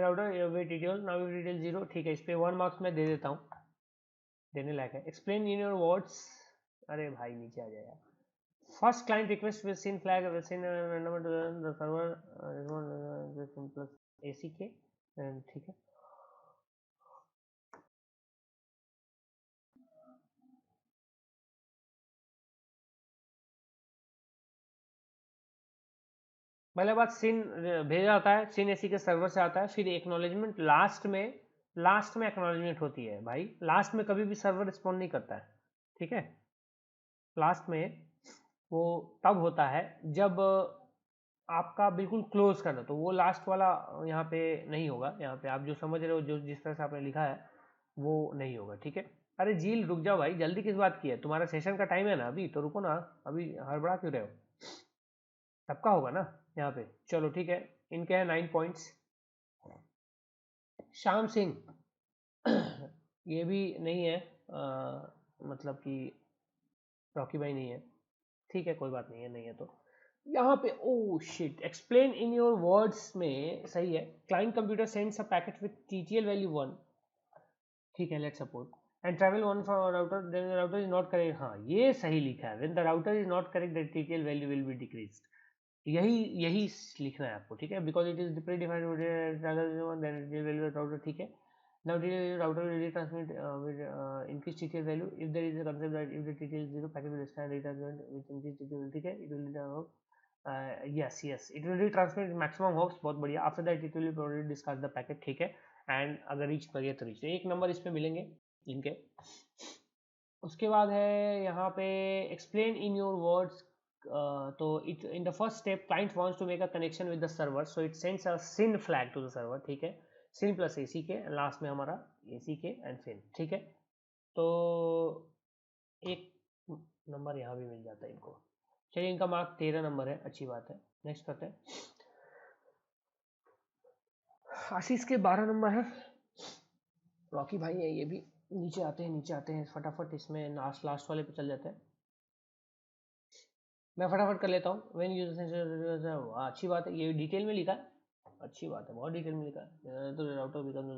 Router detail now detail 0। ठीक है, इस पे 1 मार्क्स मैं दे देता हूँ। देने लायक है। एक्सप्लेन इन योर वर्ड्स, अरे भाई नीचे आ जाएगा। First client request with syn flag with syn the server plus ACK, ठीक है। पहले बात सिन भेजा जाता है, सिन ACK के सर्वर से आता है, फिर एक्नॉलेजमेंट लास्ट में एक्नॉलेजमेंट होती है भाई। लास्ट में कभी भी सर्वर रिस्पॉन्ड नहीं करता है, ठीक है। लास्ट में वो तब होता है जब आपका बिल्कुल क्लोज करना, तो वो लास्ट वाला यहाँ पे नहीं होगा। यहाँ पे आप जो समझ रहे हो, जो जिस तरह से आपने लिखा है वो नहीं होगा, ठीक है। अरे झील रुक जाओ भाई, जल्दी किस बात की है, तुम्हारा सेशन का टाइम है ना अभी, तो रुको ना, अभी हड़बड़ा क्यों रहे हो। सबका होगा ना यहाँ पे। चलो ठीक है, इनके हैं 9 पॉइंट्स। श्याम सिंह ये भी नहीं है, मतलब कि रॉकी भाई नहीं है, ठीक है कोई बात नहीं है, नहीं है तो यहाँ पे oh shit, explain in your words में सही है। Client computer sends a packet with TTL value 1, ठीक है, let's suppose, and travel 1 for router, then the router is not correct. हाँ ये सही लिखा है, when the router is not correct the TTL value will be decreased. यही लिखना है आपको, ठीक है, because it is predefined then router, ठीक है। Now TTL router will retransmit with increased TTL value if there is a concept that if the TTL is 0, packet will stand retransmit with increased TTL, ठीक है, it will yes it will retransmit maximum hops, बहुत बढ़िया। after that it will probably discard the packet, ठीक है, and अगर reach कर गया तो रीच, एक नंबर इस पे मिलेंगे इनके। उसके बाद है यहाँ पे एक्सप्लेन इन योर वर्ड्स, तो it in the first step client wants to make a connection with the server, so it sends a syn flag to the server, ठीक है, सिन प्लस ACK, लास्ट में हमारा ACK एंड सिन, ठीक है। तो एक number यहाँ भी मिल जाता है इनको। चलिए इनका मार्क 13 नंबर है, अच्छी बात है। नेक्स्ट करते हैं, आशीष के 12 नंबर है, रॉकी भाई है ये भी। नीचे आते हैं फटाफट, इसमें लास्ट वाले पे चल जाते हैं। मैं फटाफट कर लेता हूँ। व्हेन यूजर, अच्छी बात है, ये डिटेल में लिखा है, अच्छी बात है, बहुत डिटेल में लिखा है। तो router become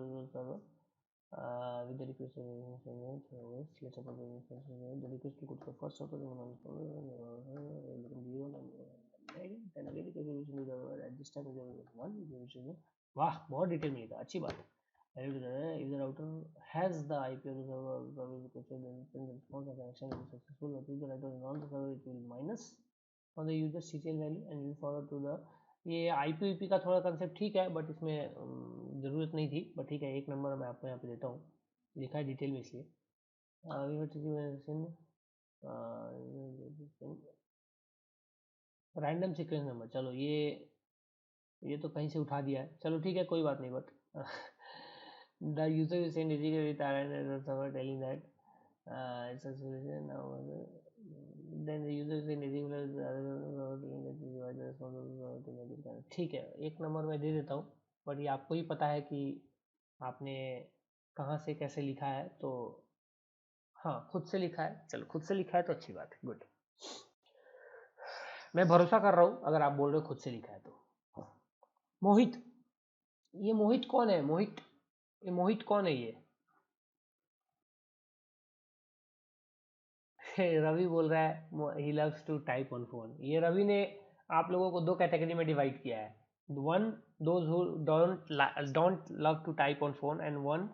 with the request the request to go first router then again at this time one, वाह बहुत डिटेल में लिखा, अच्छी बात है। if the router has the IP of the server then response the connection is successful, but if the router is not the server, it will minus on the user TTL value and will forward to the, ये IP का थोड़ा concept ठीक है, but इसमें ज़रूरत नहीं थी, but ठीक है, एक नंबर मैं आपको यहाँ पे देता हूँ, लिखा है डिटेल में इसलिए। रैंडम सीक्वेंस नंबर, चलो ये तो कहीं से उठा दिया है, चलो ठीक है कोई बात नहीं, but the user will send with server telling that it's a solution now then the user is ठीक है, एक नंबर मैं दे देता हूँ, बट ये आपको ही पता है कि आपने कहाँ से कैसे लिखा है, तो हाँ खुद से लिखा है, चलो खुद से लिखा है तो अच्छी बात है, गुड। मैं भरोसा कर रहा हूँ अगर आप बोल रहे हो खुद से लिखा है तो। मोहित, ये मोहित कौन है, मोहित कौन है ये? रवि बोल रहा है he loves to type on phone. ये रवि ने आप लोगों को 2 कैटेगरी में डिवाइड किया है, one those who don't love to type on phone and one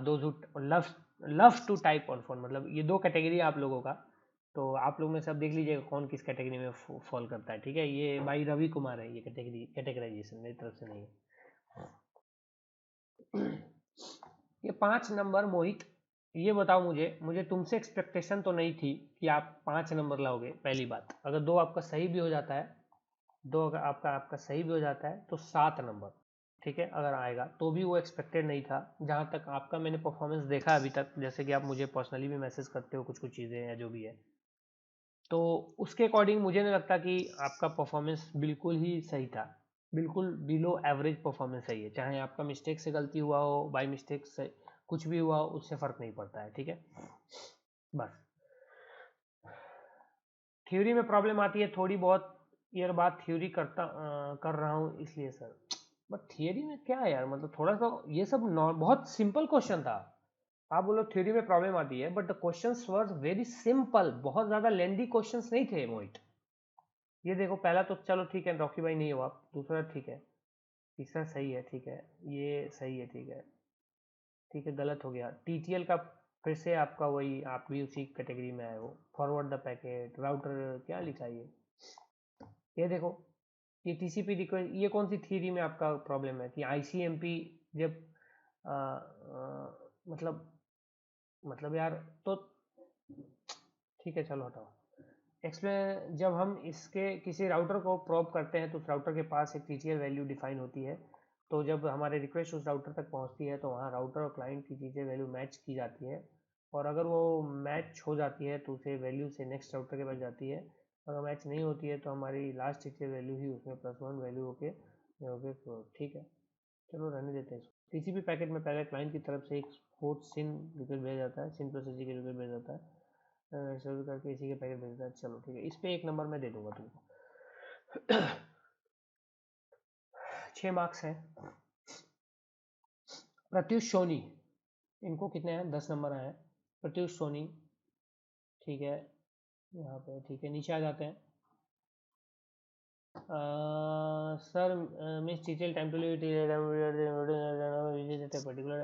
those who loves to type on phone, मतलब ये 2 कैटेगरी है आप लोगों का। तो आप लोग में सब देख लीजिएगा कौन किस कैटेगरी में फॉल करता है, ठीक है। ये भाई रवि कुमार है, ये कैटेगराइजेशन मेरी तरफ से नहीं है। ये 5 नंबर मोहित, ये बताओ मुझे तुमसे एक्सपेक्टेशन तो नहीं थी कि आप 5 नंबर लाओगे, पहली बात। अगर 2 आपका सही भी हो जाता है, 2 अगर आपका सही भी हो जाता है तो 7 नंबर, ठीक है, अगर आएगा तो भी वो एक्सपेक्टेड नहीं था। जहाँ तक आपका मैंने परफॉर्मेंस देखा अभी तक, जैसे कि आप मुझे पर्सनली भी मैसेज करते हो कुछ चीज़ें या जो भी है, तो उसके अकॉर्डिंग मुझे नहीं लगता कि आपका परफॉर्मेंस बिल्कुल ही सही था, बिल्कुल बिलो एवरेज परफॉर्मेंस सही है। चाहे आपका मिस्टेक से गलती हुआ हो, बाय मिस्टेक से कुछ भी हुआ हो, उससे फ़र्क नहीं पड़ता है, ठीक है। बस थ्योरी में प्रॉब्लम आती है थोड़ी बहुत, यार बात थ्योरी कर रहा हूँ इसलिए सर, बट थियरी में क्या है यार, मतलब थोड़ा सा ये सब बहुत सिंपल क्वेश्चन था, आप बोलो थ्योरी में प्रॉब्लम आती है, but the questions were very simple, बहुत ज्यादा लेंदी क्वेश्चंस नहीं थे मोहित। ये देखो पहला तो चलो ठीक है, रॉकी भाई नहीं हो आप, दूसरा ठीक है, तीसरा सही है, ठीक है, ये सही है, ठीक है, ठीक है, गलत हो गया। टीटीएल का फिर से आपका वही, आप भी उसी कैटेगरी में आए हो। फॉरवर्ड द पैकेट राउटर क्या लिखा है ये देखो, ये टीसीपी रिक्वेस्ट, ये कौन सी थ्योरी में आपका प्रॉब्लम है कि आईसीएमपी जब मतलब यार, तो ठीक है चलो हटाओ। एक्सप्लेन, जब हम इसके किसी राउटर को प्रोब करते हैं तो उस राउटर के पास एक टीटीएल वैल्यू डिफाइन होती है। तो जब हमारे रिक्वेस्ट उस राउटर तक पहुंचती है तो वहाँ राउटर और क्लाइंट की टीटीएल वैल्यू मैच की जाती है, और अगर वो मैच हो जाती है तो उसे वैल्यू से नेक्स्ट राउटर के पास जाती है। अगर मैच नहीं होती है तो हमारी लास्ट टीटीएल वैल्यू ही उसमें +1 वैल्यू होके होके ठीक है, चलो रहने देते हैं इसको। टीसीपी पैकेट में पहले क्लाइंट की तरफ से एक पोर्ट सिन रिक्वेस्ट भेजा जाता है, सिन प्लस एसी के रिक्वेस्ट भेजा जाता है, सर्व करके इसी के पैकेट भेजता है। चलो ठीक है, इस पे 1 नंबर मैं दे दूंगा तुमको। 6 मार्क्स है। प्रत्युष सोनी, इनको कितने हैं, 10 नंबर आए हैं। प्रत्युष सोनी, ठीक है, यहाँ पे ठीक है, नीचे आ जाते हैं। Sir miss teacher time to leave particular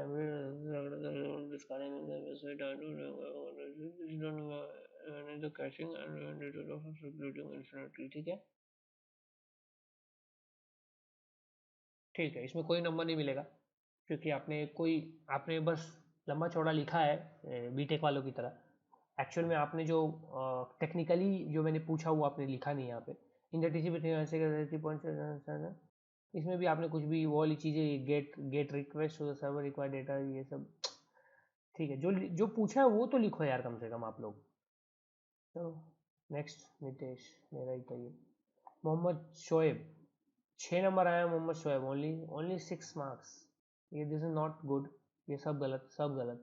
ठीक है, ठीक है, इसमें कोई नंबर नहीं मिलेगा, क्योंकि आपने बस लंबा चौड़ा लिखा है बीटेक वालों की तरह। एक्चुअल में आपने जो टेक्निकली जो मैंने पूछा वो आपने लिखा नहीं यहाँ पे। इन द टीसीपी पॉइंट, इसमें भी आपने कुछ भी वो वाली चीज़ें, get request to the server required data, ये सब ठीक है, जो जो पूछा है वो तो लिखो यार कम से कम आप लोग। चलो नेक्स्ट, नितेश, मेरा ही था ये। मोहम्मद शोएब, 6 नंबर आया Mohammad Shoaib, only only 6 marks. ये दिस इज नॉट गुड, ये सब गलत, सब गलत।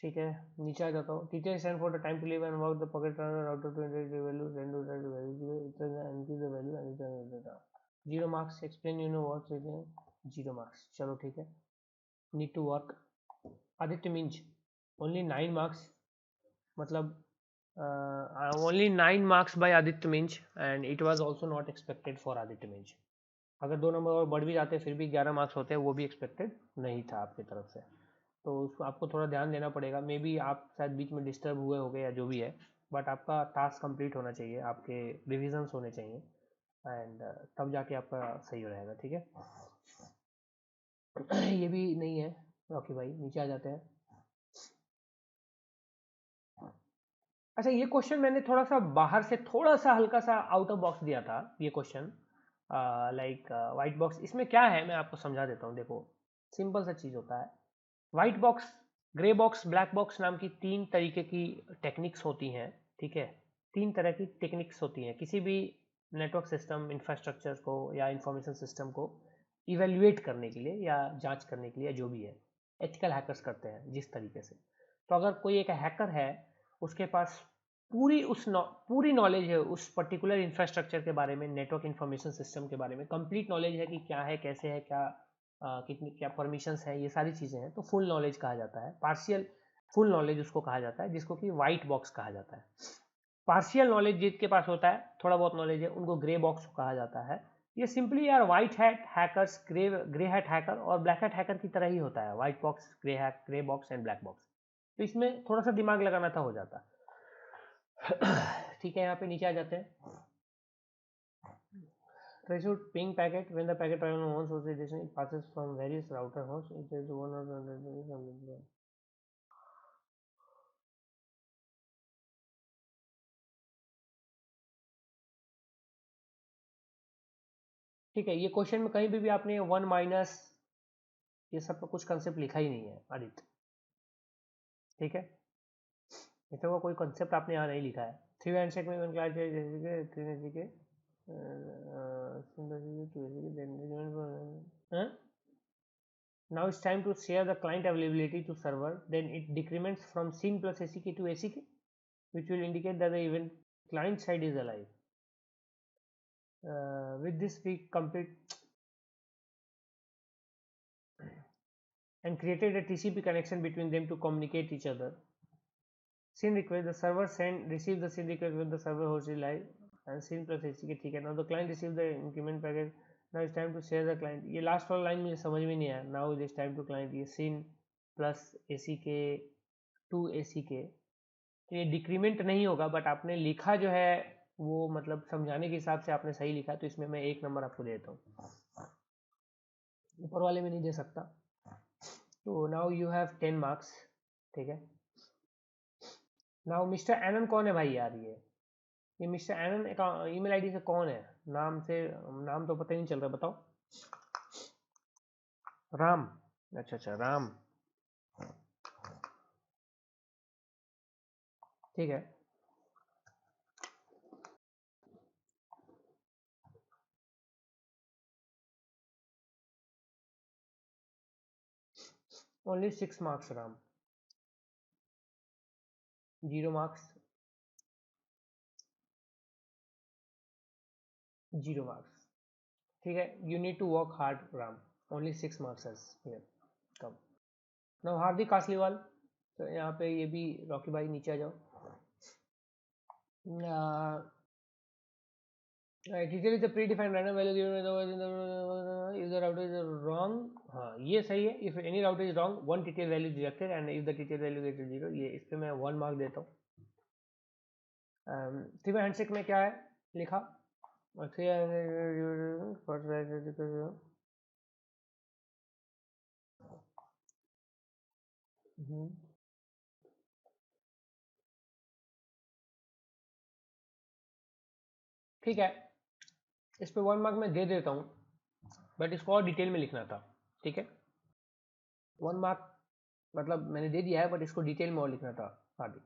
ठीक है, नीचे आ जाता हूँ। Teacher stand for the time to live and work the packet router to interpret the value, send to the value, increase the value and return the data. 0 marks, explain you know what is 0 marks, चलो ठीक है। Need to work, Aditya Minz, only 9 marks, मतलब only 9 marks by Aditya Minz, and it was also not expected for Aditya Minz. अगर 2 number और बढ़ भी जाते फिर भी 11 मार्क्स होते हैं, वो भी एक्सपेक्टेड नहीं था आपकी तरफ से। तो उसको आपको थोड़ा ध्यान देना पड़ेगा, मे बी आप शायद बीच में डिस्टर्ब हुए होंगे या जो भी है, बट आपका टास्क कंप्लीट होना चाहिए, आपके रिविजन्स होने चाहिए, एंड तब जाके आपका सही रहेगा, ठीक है। ये भी नहीं है रॉकी भाई, नीचे आ जाते हैं। अच्छा, ये क्वेश्चन मैंने थोड़ा सा बाहर से, थोड़ा सा हल्का सा आउट ऑफ बॉक्स दिया था ये क्वेश्चन, लाइक वाइट बॉक्स। इसमें क्या है मैं आपको समझा देता हूँ, देखो सिंपल सा चीज़ होता है। White box, grey box, black box नाम की 3 तरीके की टेक्निक्स होती हैं, ठीक है। 3 तरह की टेक्निक्स होती हैं किसी भी नेटवर्क सिस्टम इंफ्रास्ट्रक्चर को या इंफॉर्मेशन सिस्टम को इवेल्युएट करने के लिए या जांच करने के लिए, जो भी है एथिकल हैकर्स करते हैं जिस तरीके से। तो अगर कोई एक हैकर है, उसके पास पूरी नॉलेज है उस पर्टिकुलर इंफ्रास्ट्रक्चर के बारे में, नेटवर्क इंफॉर्मेशन सिस्टम के बारे में कंप्लीट नॉलेज है कि क्या है, कैसे है, क्या कितनी क्या परमिशंस है, ये सारी चीज़ें हैं, तो फुल नॉलेज कहा जाता है। पार्शियल फुल नॉलेज उसको कहा जाता है, जिसको कि वाइट बॉक्स कहा जाता है। पार्शियल नॉलेज जिसके पास होता है, थोड़ा बहुत नॉलेज है, उनको ग्रे बॉक्स कहा जाता है। ये सिंपली यार white hat hackers, grey hat hacker और ब्लैक हैट हैकर की तरह ही होता है, white box, grey box and black box. तो इसमें थोड़ा सा दिमाग लगाना था, हो जाता। ठीक है, यहाँ पे नीचे आ जाते हैं। Threshold ping packet, when the packet travels on one source destination, it passes from various router hosts. It is one of the ठीक है, ये क्वेश्चन में कहीं भी आपने 1 माइनस ये सब का कुछ कंसेप्ट लिखा ही नहीं है आदित्य, ठीक है। इसका कोई कंसेप्ट आपने यहाँ नहीं लिखा है। 3 हैंडशेक में वन क्लास जैसे के 3 के now it's time to share the client availability to server, then it decrements from SYN plus ACK to ACK, which will indicate that the event client side is alive. With this we complete and created a TCP connection between them to communicate each other. SYN request, the server send receive the SYN request when the server host is live and SYN plus HTTP ठीक है. Now the client receive the increment packet. Now it's time to share the client. ये last वाला line मुझे समझ में नहीं आया. Now it is time to client. ये SYN plus ACK to ACK. ये डिक्रीमेंट नहीं होगा, बट आपने लिखा जो है वो मतलब समझाने के हिसाब से आपने सही लिखा, तो इसमें मैं 1 नंबर आपको देता हूँ, ऊपर वाले में नहीं दे सकता. तो नाउ यू हैव 10 मार्क्स. ठीक है. नाउ मिस्टर एनन कौन है भाई यार? ये मिस्टर एनन का ईमेल आईडी से कौन है? नाम तो पता ही नहीं चल रहा. बताओ. राम. अच्छा राम. ठीक है. Only 6 marks Ram. 0 marks. 0 marks. ठीक है. You need to work hard Ram. Only 6 marks here. Come. Now Hardik Kasliwal. तो यहाँ पे ये भी रॉकी भाई नीचे आ जाओ. Detail is a predefined random value given if the router is wrong. हाँ ये सही है. If any router is wrong, one detail value is rejected and if the detail value gets 0, ये इस पे मैं 1 मार्क देता हूँ. थ्री हैंडशेक में क्या है लिखा? ठीक है. इस पे 1 मार्क मैं दे देता हूँ, बट इसको और डिटेल में लिखना था. ठीक है. 1 मार्क मतलब मैंने दे दिया है, बट इसको डिटेल में और लिखना था. हार्दिक.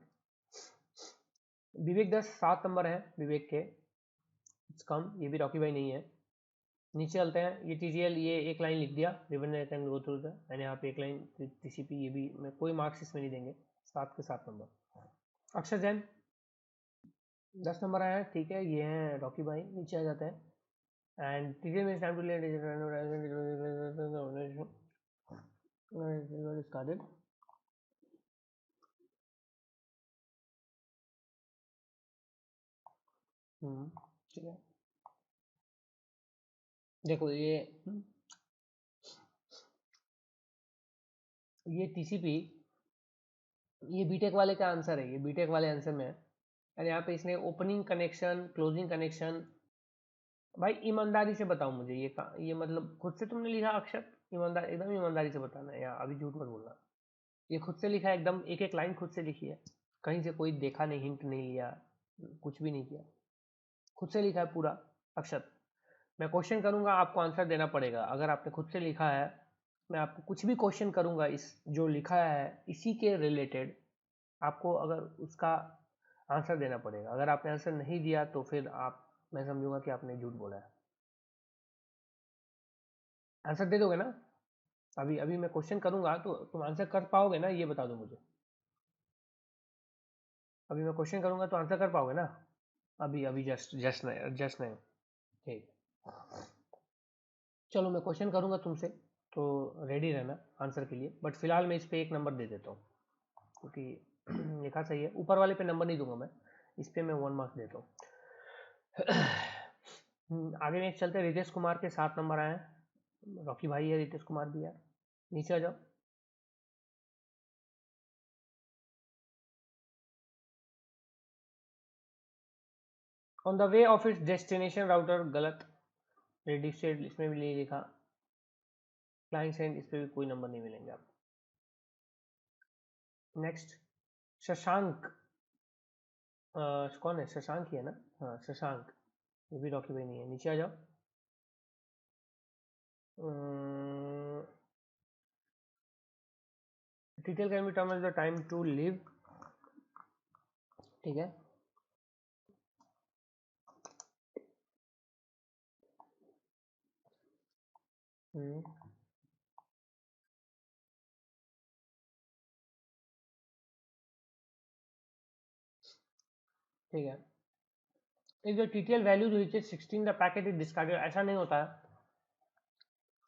विवेक 10 7 नंबर है विवेक के. इट्स कम. ये भी रॉकी भाई नहीं है. नीचे चलते हैं. ये TTL ये एक लाइन लिख दिया. रिवन कैन गो थ्रू द. मैंने यहाँ पे एक लाइन TCP. ये भी मैं कोई मार्क्स इसमें नहीं देंगे. 7 के 7 नंबर. अक्षर जैन 10 नंबर आया है. ठीक है. ये हैं रॉकी भाई. नीचे आ जाते हैं. And TTL means time to let started. ठीक है. देखो ये TCP ये बीटेक वाले का आंसर है. ये बीटेक वाले आंसर में है. और यहाँ पे इसने ओपनिंग कनेक्शन क्लोजिंग कनेक्शन. भाई ईमानदारी से बताओ मुझे ये मतलब खुद से तुमने लिखा अक्षर? ईमानदार एकदम ईमानदारी से बताना है यार. अभी झूठ मत बोलना. ये खुद से लिखा है एकदम. एक एक लाइन खुद से लिखी है. कहीं से कोई देखा नहीं, हिंट नहीं लिया, कुछ भी नहीं किया. खुद से लिखा है पूरा अक्षर. मैं क्वेश्चन करूंगा, आपको आंसर देना पड़ेगा. अगर आपने खुद से लिखा है, मैं आपको कुछ भी क्वेश्चन करूंगा इस जो लिखा है इसी के रिलेटेड, आपको अगर उसका आंसर देना पड़ेगा. अगर आपने आंसर नहीं दिया तो फिर मैं समझूंगा कि आपने झूठ बोला है. आंसर दे दोगे ना? अभी अभी मैं क्वेश्चन करूंगा तो तुम आंसर कर पाओगे ना? ये बता दो मुझे. अभी मैं क्वेश्चन करूंगा तो आंसर कर पाओगे ना? अभी अभी जस्ट नहीं. ठीक. चलो मैं क्वेश्चन करूंगा तुमसे, तो रेडी रहना आंसर के लिए. बट फिलहाल मैं इस पे 1 नंबर दे देता हूँ, क्योंकि लिखा सही है. ऊपर वाले पे नंबर नहीं दूंगा मैं. इस पे मैं 1 मार्क्स देता हूँ. आगे नेक्स्ट चलते हैं. रितेश कुमार के 7 नंबर आए हैं. रॉकी भाई है, रितेश कुमार भी है. नीचे आ जाओ. On the way of its destination router गलत. रेडिस्टेड इसमें भी नहीं लिखा. क्लाइंट सेंड इस पे भी कोई नंबर नहीं मिलेंगे आपको. नेक्स्ट शशांक. कौन है? शशांक ही है ना? हाँ शशांक. ये भी रॉकी भाई नहीं है. नीचे आ जाओ. Detail can be term as the time to live. ठीक है. ठीक है. If the TTL value reaches 16 the packet is discarded. ऐसा नहीं होता है.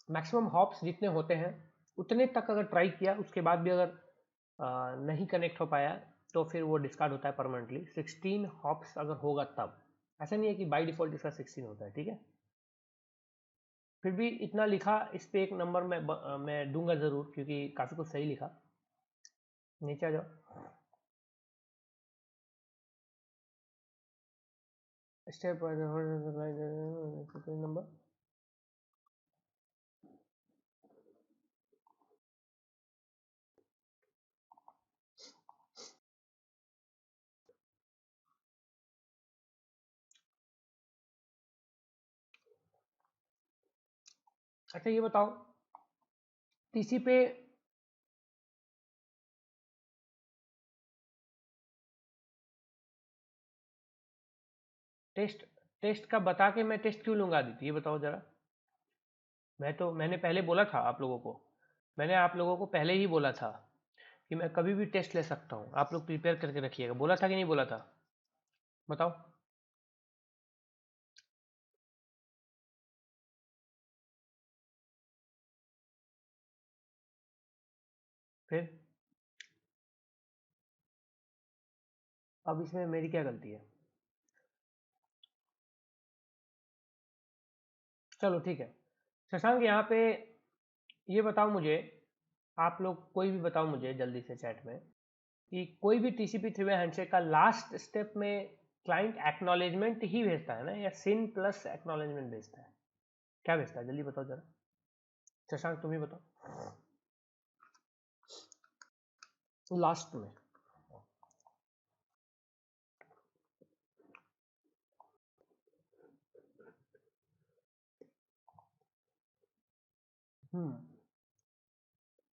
मैक्सिमम हॉप्स जितने होते हैं उतने तक अगर ट्राई किया उसके बाद भी अगर नहीं कनेक्ट हो पाया तो फिर वो डिस्कार्ड होता है परमानेंटली। 16 हॉप्स अगर होगा तब, ऐसा नहीं है कि बाय डिफॉल्ट इसका 16 होता है, ठीक है। फिर भी इतना लिखा, इस पे एक नंबर मैं दूंगा ज़रूर, क्योंकि काफ़ी कुछ सही लिखा। नीचे आ जाओ। स्टेप नंबर, अच्छा ये बताओ टीसी पे टेस्ट टेस्ट का बता के मैं टेस्ट क्यों लूंगा आदित्य, ये बताओ जरा। मैंने पहले बोला था आप लोगों को, मैंने आप लोगों को पहले ही बोला था कि मैं कभी भी टेस्ट ले सकता हूँ, आप लोग प्रिपेयर करके रखिएगा। बोला था कि नहीं बोला था, बताओ। फिर अब इसमें मेरी क्या गलती है? चलो ठीक है। शशांक यहाँ पे ये बताओ मुझे, आप लोग कोई भी बताओ मुझे जल्दी से चैट में, कि कोई भी टीसीपी थ्री वे हैंडशेक का लास्ट स्टेप में क्लाइंट एक्नॉलेजमेंट ही भेजता है ना, या सिन प्लस एक्नॉलेजमेंट भेजता है? क्या भेजता है जल्दी बताओ जरा। शशांक तुम ही बताओ लास्ट में।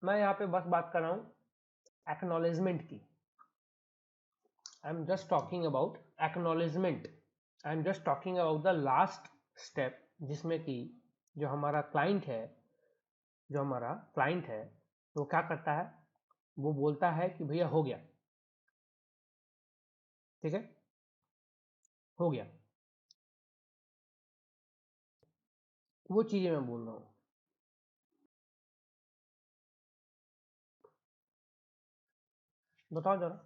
मैं यहाँ पे बस बात कर रहा हूँ एक्नॉलेजमेंट की। I am just talking about acknowledgement. I am just talking about the last step, जिसमें कि जो हमारा क्लाइंट है जो हमारा क्लाइंट है वो क्या करता है, वो बोलता है कि भैया हो गया, ठीक है, हो गया। वो चीज़ें मैं बोल रहा हूँ। बताओ जरा।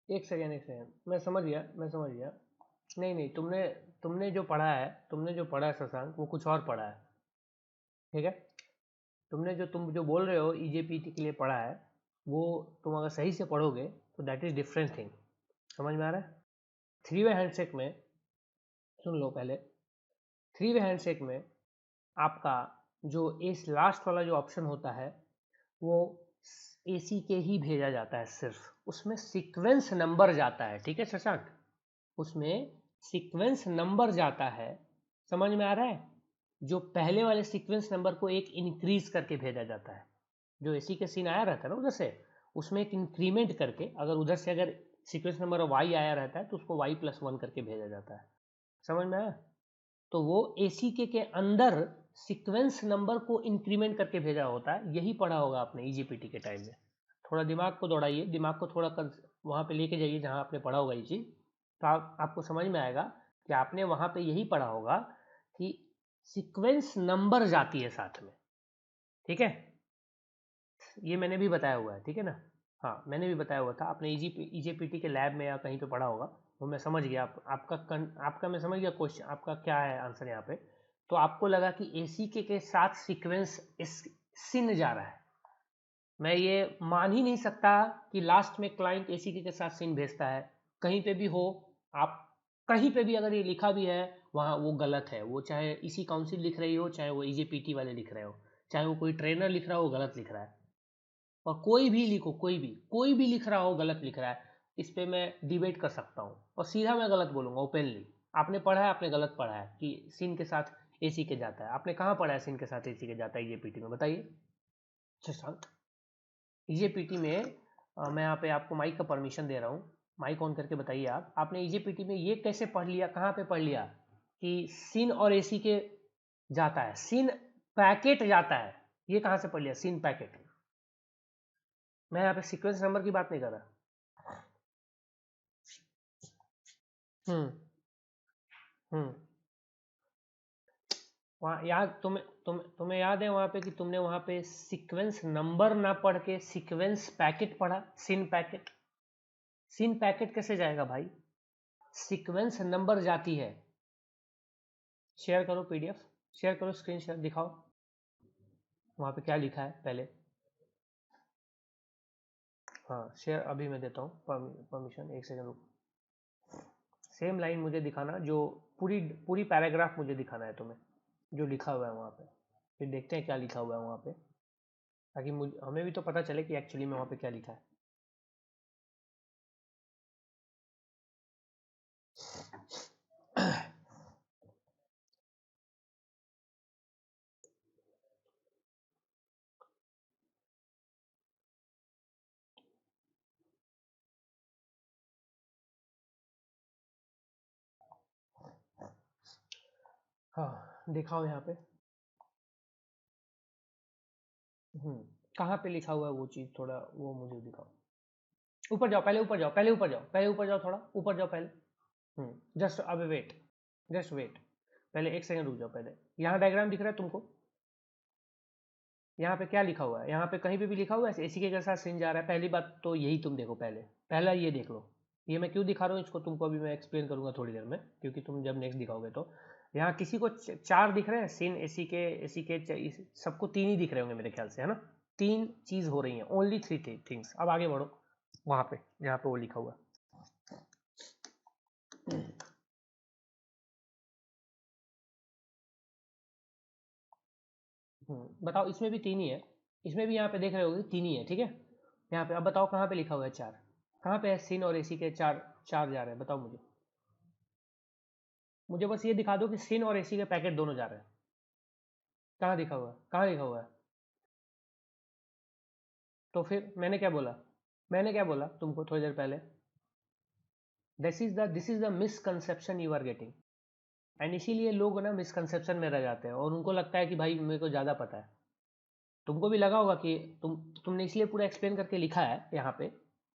एक सेकेंड, मैं समझ गया। नहीं नहीं, तुमने तुमने जो पढ़ा है शशांक, वो कुछ और पढ़ा है, ठीक है। तुम जो बोल रहे हो ईजेपीटी के लिए पढ़ा है, वो तुम अगर सही से पढ़ोगे तो दैट इज डिफरेंट थिंग। समझ में आ रहा है? थ्री वे हैंडशेक में, सुन लो पहले, थ्री वे हैंडशेक में आपका जो इस लास्ट वाला जो ऑप्शन होता है, वो एसी के ही भेजा जाता है सिर्फ, उसमें सीक्वेंस नंबर जाता है, ठीक है शशांक, उसमें सीक्वेंस नंबर जाता है। समझ में आ रहा है? जो पहले वाले सीक्वेंस नंबर को एक इंक्रीज करके भेजा जाता है, जो एसी के सीन आया रहता है ना उधर से, उसमें एक इंक्रीमेंट करके, अगर उधर से अगर सीक्वेंस नंबर वाई आया रहता है तो उसको वाई प्लस वन करके भेजा जाता है। समझ में आया? तो वो एसी के अंदर सीक्वेंस नंबर को इंक्रीमेंट करके भेजा होता है। यही पढ़ा होगा आपने ईजीपीटी के टाइम में। थोड़ा दिमाग को दौड़ाइए, दिमाग को थोड़ा वहाँ पे लेके जाइए जहाँ आपने पढ़ा होगा ये चीज़, तो आपको समझ में आएगा कि आपने वहाँ पे यही पढ़ा होगा कि सीक्वेंस नंबर जाती है साथ में, ठीक है। ये मैंने भी बताया हुआ है, ठीक है ना। हाँ मैंने भी बताया हुआ था, आपने ईजेपीटी के लैब में या कहीं पे पढ़ा होगा, वो मैं समझ गया। आपका मैं समझ गया क्वेश्चन, आपका क्या है आंसर यहाँ पे। तो आपको लगा कि एसी के साथ सीक्वेंस इस सिन जा रहा है। मैं ये मान ही नहीं सकता कि लास्ट में क्लाइंट एसी के साथ सिन भेजता है। कहीं पे भी हो आप, कहीं पे भी अगर ये लिखा भी है वहाँ वो गलत है। वो चाहे इसी काउंसिल लिख रही हो, चाहे वो ईजेपीटी वाले लिख रहे हो, चाहे वो कोई ट्रेनर लिख रहा हो, गलत लिख रहा है। और कोई भी लिखो, कोई भी लिख रहा हो गलत लिख रहा है, इस पे मैं डिबेट कर सकता हूँ और सीधा मैं गलत बोलूँगा ओपनली। आपने पढ़ा है, आपने गलत पढ़ा है कि सिन के साथ एसी के जाता है। आपने कहाँ पढ़ा है सिन के साथ एसी के जाता है ईजेपीटी में, बताइए शशांक। ईजेपीटी में मैं यहाँ पे आपको माइक का परमिशन दे रहा हूँ, माइक ऑन करके बताइए। आपने ईजेपीटी में ये कैसे पढ़ लिया, कहाँ पे पढ़ लिया कि सिन और एसी के जाता है, सिन पैकेट जाता है? ये कहाँ से पढ़ लिया सिन पैकेट? मैं यहाँ पे सीक्वेंस नंबर की बात नहीं कर रहा। हम्म हम्म वहाँ याद तुम्हें याद है वहाँ पे कि तुमने वहाँ पे सीक्वेंस नंबर ना पढ़ के सीक्वेंस पैकेट पढ़ा, सिन पैकेट। सिन पैकेट कैसे जाएगा भाई? सीक्वेंस नंबर जाती है। शेयर करो पीडीएफ, शेयर करो, स्क्रीन शेयर दिखाओ वहाँ पे क्या लिखा है पहले। हाँ शेयर अभी मैं देता हूँ परमिशन, एक सेकंड रुको। सेम लाइन मुझे दिखाना, जो पूरी पूरी पैराग्राफ मुझे दिखाना है तुम्हें, जो लिखा हुआ है वहाँ पे। फिर देखते हैं क्या लिखा हुआ है वहाँ पे, ताकि मुझे हमें भी तो पता चले कि एक्चुअली में वहाँ पे क्या लिखा है। हाँ दिखाओ यहाँ पे। कहाँ पे लिखा हुआ है वो चीज़, थोड़ा वो मुझे दिखाओ। ऊपर जाओ, पहले ऊपर जाओ, पहले ऊपर जाओ, पहले ऊपर जाओ, थोड़ा ऊपर जाओ पहले। जस्ट अबे वेट, जस्ट वेट, पहले एक सेकंड रुक जाओ पहले। यहाँ डायग्राम दिख रहा है तुमको? यहाँ पे क्या लिखा हुआ है? यहाँ पे कहीं पे भी लिखा हुआ है एसी के साथ सिन जा रहा है? पहली बात तो यही तुम देखो, पहले पहला ये देख लो। ये मैं क्यों दिखा रहा हूँ इसको तुमको, अभी मैं एक्सप्लेन करूंगा थोड़ी देर में, क्योंकि तुम जब नेक्स्ट दिखाओगे तो। यहाँ किसी को चार दिख रहे हैं सिन एसी के सबको तीन ही दिख रहे होंगे मेरे ख्याल से, है ना? तीन चीज हो रही है, ओनली थ्री थिंग्स। अब आगे बढ़ो वहां पे जहाँ पे वो लिखा हुआ है। बताओ, इसमें भी तीन ही है, इसमें भी यहाँ पे देख रहे होगे तीन ही है, ठीक है? यहाँ पे अब बताओ कहाँ पे लिखा हुआ है चार? कहाँ पे है सिन और एसी के चार, चार जा रहे हैं? बताओ मुझे, मुझे बस ये दिखा दो कि सिन और एसी के पैकेट दोनों जा रहे हैं। कहाँ लिखा हुआ है, कहाँ लिखा हुआ है? तो फिर मैंने क्या बोला तुमको थोड़ी देर पहले? This is the misconception you are getting. And इसीलिए लोग ना मिसकंसेप्शन में रह जाते हैं और उनको लगता है कि भाई मेरे को ज़्यादा पता है। तुमको भी लगा होगा कि तुमने इसलिए पूरा एक्सप्लेन करके लिखा है यहाँ पे,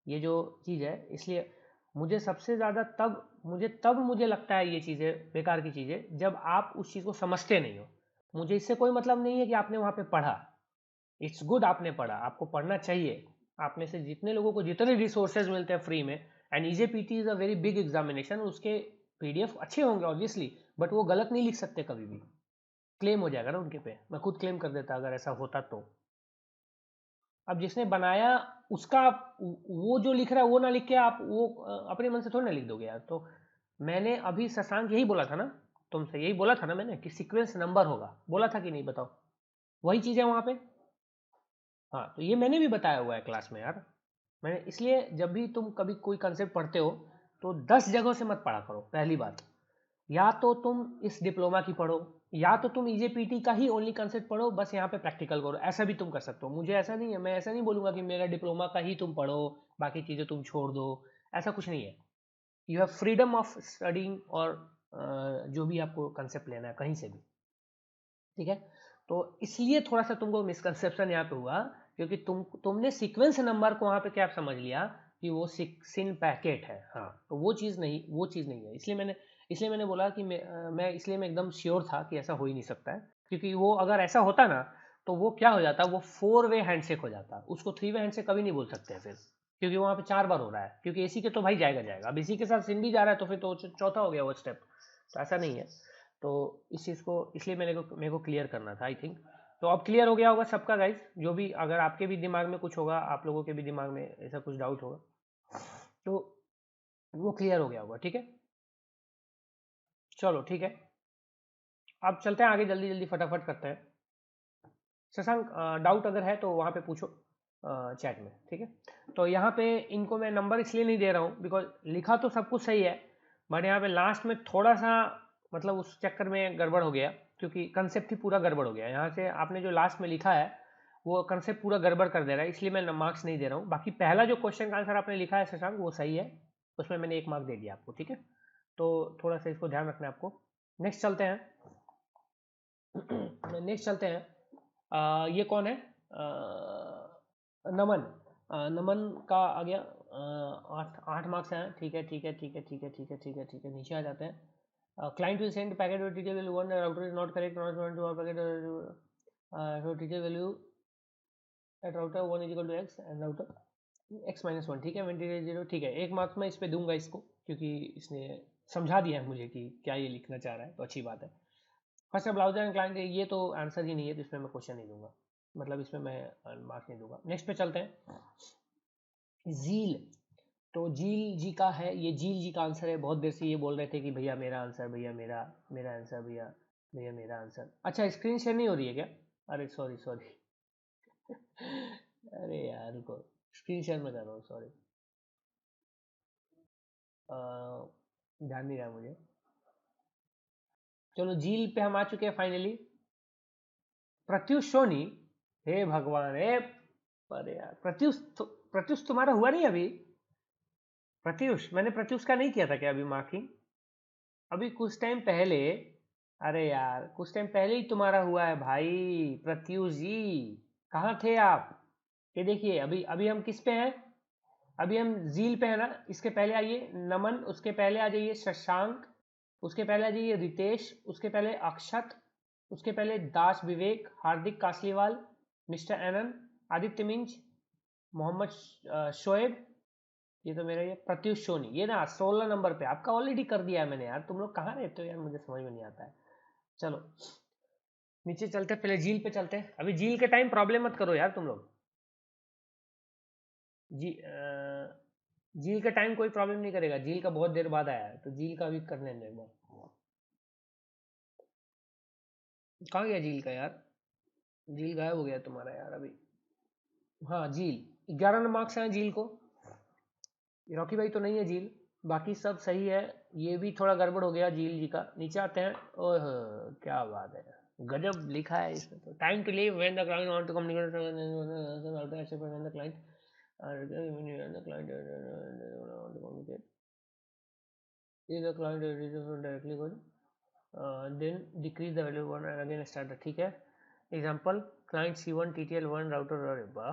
ये जो चीज़ है, इसलिए मुझे सबसे ज़्यादा मुझे लगता है ये चीज़ें बेकार की चीज़ें जब आप उस चीज़ को समझते नहीं हो। मुझे इससे कोई मतलब नहीं है कि आपने वहाँ पे पढ़ा, इट्स गुड आपने पढ़ा, आपको पढ़ना चाहिए। आप में से जितने लोगों को जितने रिसोर्सेज मिलते हैं फ्री में, and EJPT is a very big examination, उसके पीडीएफ अच्छे होंगे ऑब्वियसली, बट वो गलत नहीं लिख सकते कभी भी, क्लेम हो जाएगा ना उनके पे। मैं खुद क्लेम कर देता अगर ऐसा होता तो। अब जिसने बनाया उसका वो जो लिख रहा है वो ना लिख के आप वो अपने मन से थोड़ी ना लिख दोगे यार। तो मैंने अभी शशांक यही बोला था ना, तुमसे यही बोला था ना मैंने कि सीक्वेंस नंबर होगा, बोला था कि नहीं बताओ? वही चीज़ है वहाँ पे। हाँ तो ये मैंने भी बताया हुआ है क्लास में यार। मैंने इसलिए जब भी तुम कभी कोई कंसेप्ट पढ़ते हो तो 10 जगहों से मत पढ़ा करो। पहली बात, या तो तुम इस डिप्लोमा की पढ़ो, या तो तुम ईजेपीटी का ही ओनली कंसेप्ट पढ़ो, बस यहाँ पे प्रैक्टिकल करो। ऐसा भी तुम कर सकते हो, मुझे ऐसा नहीं है, मैं ऐसा नहीं बोलूंगा कि मेरा डिप्लोमा का ही तुम पढ़ो बाकी चीज़ें तुम छोड़ दो, ऐसा कुछ नहीं है। You have freedom of studying, और जो भी आपको कंसेप्ट लेना है कहीं से भी, ठीक है? तो इसलिए थोड़ा सा तुमको मिसकंसेप्शन यहाँ पे हुआ, क्योंकि तुमने सीक्वेंस नंबर को वहाँ पे क्या समझ लिया कि वो सिन पैकेट है। हाँ तो वो चीज़ नहीं है। इसलिए मैंने बोला कि मैं एकदम श्योर था कि ऐसा हो ही नहीं सकता है, क्योंकि वो अगर ऐसा होता ना तो वो क्या हो जाता, वो 4 वे हैंडशेक हो जाता, उसको 3 वे हैंडशेक कभी नहीं बोल सकते हैं फिर, क्योंकि वहाँ पे 4 बार हो रहा है। क्योंकि एसी के तो भाई जाएगा, अब इसी के साथ सिन भी जा रहा है तो फिर तो चौथा हो गया वो स्टेप। तो ऐसा नहीं है। तो इस चीज़ को इसलिए मेरे को क्लियर करना था आई थिंक। तो अब क्लियर हो गया होगा सबका गाइज, जो भी अगर आपके भी दिमाग में कुछ होगा, आप लोगों के भी दिमाग में ऐसा कुछ डाउट होगा तो वो क्लियर हो गया होगा, ठीक है? चलो ठीक है, अब चलते हैं आगे, जल्दी जल्दी फटाफट करते हैं। शशांक डाउट अगर है तो वहाँ पे पूछो चैट में, ठीक है? तो यहाँ पे इनको मैं नंबर इसलिए नहीं दे रहा हूँ बिकॉज लिखा तो सब कुछ सही है, बट यहाँ पे लास्ट में थोड़ा सा मतलब उस चक्कर में गड़बड़ हो गया, क्योंकि कंसेप्ट ही पूरा गड़बड़ हो गया। यहाँ से आपने जो लास्ट में लिखा है वो कंसेप्ट पूरा गड़बड़ कर दे रहा है, इसलिए मैं मार्क्स नहीं दे रहा हूँ। बाकी पहला जो क्वेश्चन का आंसर आपने लिखा है शशांक वो सही है, उसमें मैंने 1 मार्क दे दिया आपको, ठीक है? तो थोड़ा सा इसको ध्यान रखना है आपको। नेक्स्ट चलते हैं। नेक्स्ट चलते हैं। ये कौन है? नमन। नमन का आ गया। 8 मार्क्स हैं, ठीक है ठीक है ठीक है ठीक है ठीक है ठीक है ठीक है, नीचे आ जाते हैं। Client will send packet to teacher value 1, the router is not correct, not one to our packet, so teacher value at router 1 is equal to x and router x minus 1, ठीक है, when teacher 0, ठीक है, 1 marks मैं इस पे दूंगा इसको, क्योंकि इसने समझा दिया है मुझे कि क्या ये लिखना चाह रहा है, तो अच्छी बात है। फर्स्ट ब्राउजर एंड क्लाइंट, ये तो आंसर ही नहीं है, तो इसमें मैं क्वेश्चन नहीं दूंगा, मतलब इसमें मैं मार्क्स नहीं दूंगा। नेक्स्ट पे चलते हैं, जील। तो जील जी का है, ये जील जी का आंसर है, बहुत देर से ये बोल रहे थे कि भैया मेरा आंसर, भैया मेरा आंसर, भैया भैया मेरा आंसर। अच्छा, स्क्रीन शेयर नहीं हो रही है क्या? अरे सॉरी सॉरी अरे यार रुको, स्क्रीन शेयर में कर रहा हूँ, सॉरी, ध्यान नहीं रहा मुझे। चलो, झील पे हम आ चुके हैं फाइनली। प्रत्युष सोनी, हे भगवान, हे अरे यार, प्रत्युष तुम्हारा हुआ नहीं अभी? प्रत्युष, मैंने प्रत्युष का नहीं किया था क्या अभी मार्किंग? अभी कुछ टाइम पहले, अरे यार कुछ टाइम पहले ही तुम्हारा हुआ है भाई। प्रत्युष जी, कहाँ थे आप? ये देखिए, अभी अभी हम किस पे हैं? अभी हम झील पे है ना। इसके पहले आइए नमन, उसके पहले आ जाइए शशांक, उसके पहले आ जाइए रितेश, उसके पहले अक्षत, उसके पहले दास विवेक, हार्दिक कासलीवाल, मिस्टर एनन, आदित्य मिंज, मोहम्मद शोएब, ये तो मेरा, ये प्रत्युष सोनी, ये ना 16 नंबर पे आपका ऑलरेडी कर दिया है मैंने यार। तुम लोग कहाँ रहते हो यार, मुझे समझ में नहीं आता है। चलो नीचे चलते हैं, पहले झील पे चलते हैं। अभी झील के टाइम प्रॉब्लम मत करो यार तुम लोग। जी झील का टाइम कोई प्रॉब्लम नहीं करेगा, झील का बहुत देर बाद आया है, तो झील का भी कर लेंगे एक बार। कहाँ गया झील का यार? झील गायब हो गया तुम्हारा यार अभी। हाँ झील, 11 मार्क्स हैं झील को। रॉकी भाई तो नहीं है झील, बाकी सब सही है। ये भी थोड़ा गड़बड़ हो गया झील जी का। नीचे आते हैं, ओह क्या बात है, गजब लिखा है इसमें तो। Time to leave when the client want to communicate when the client if the client reaches directly good, then decrease the value 1 and again start the, ठीक है। Example, client C1 TTL1 router, अरे वाह,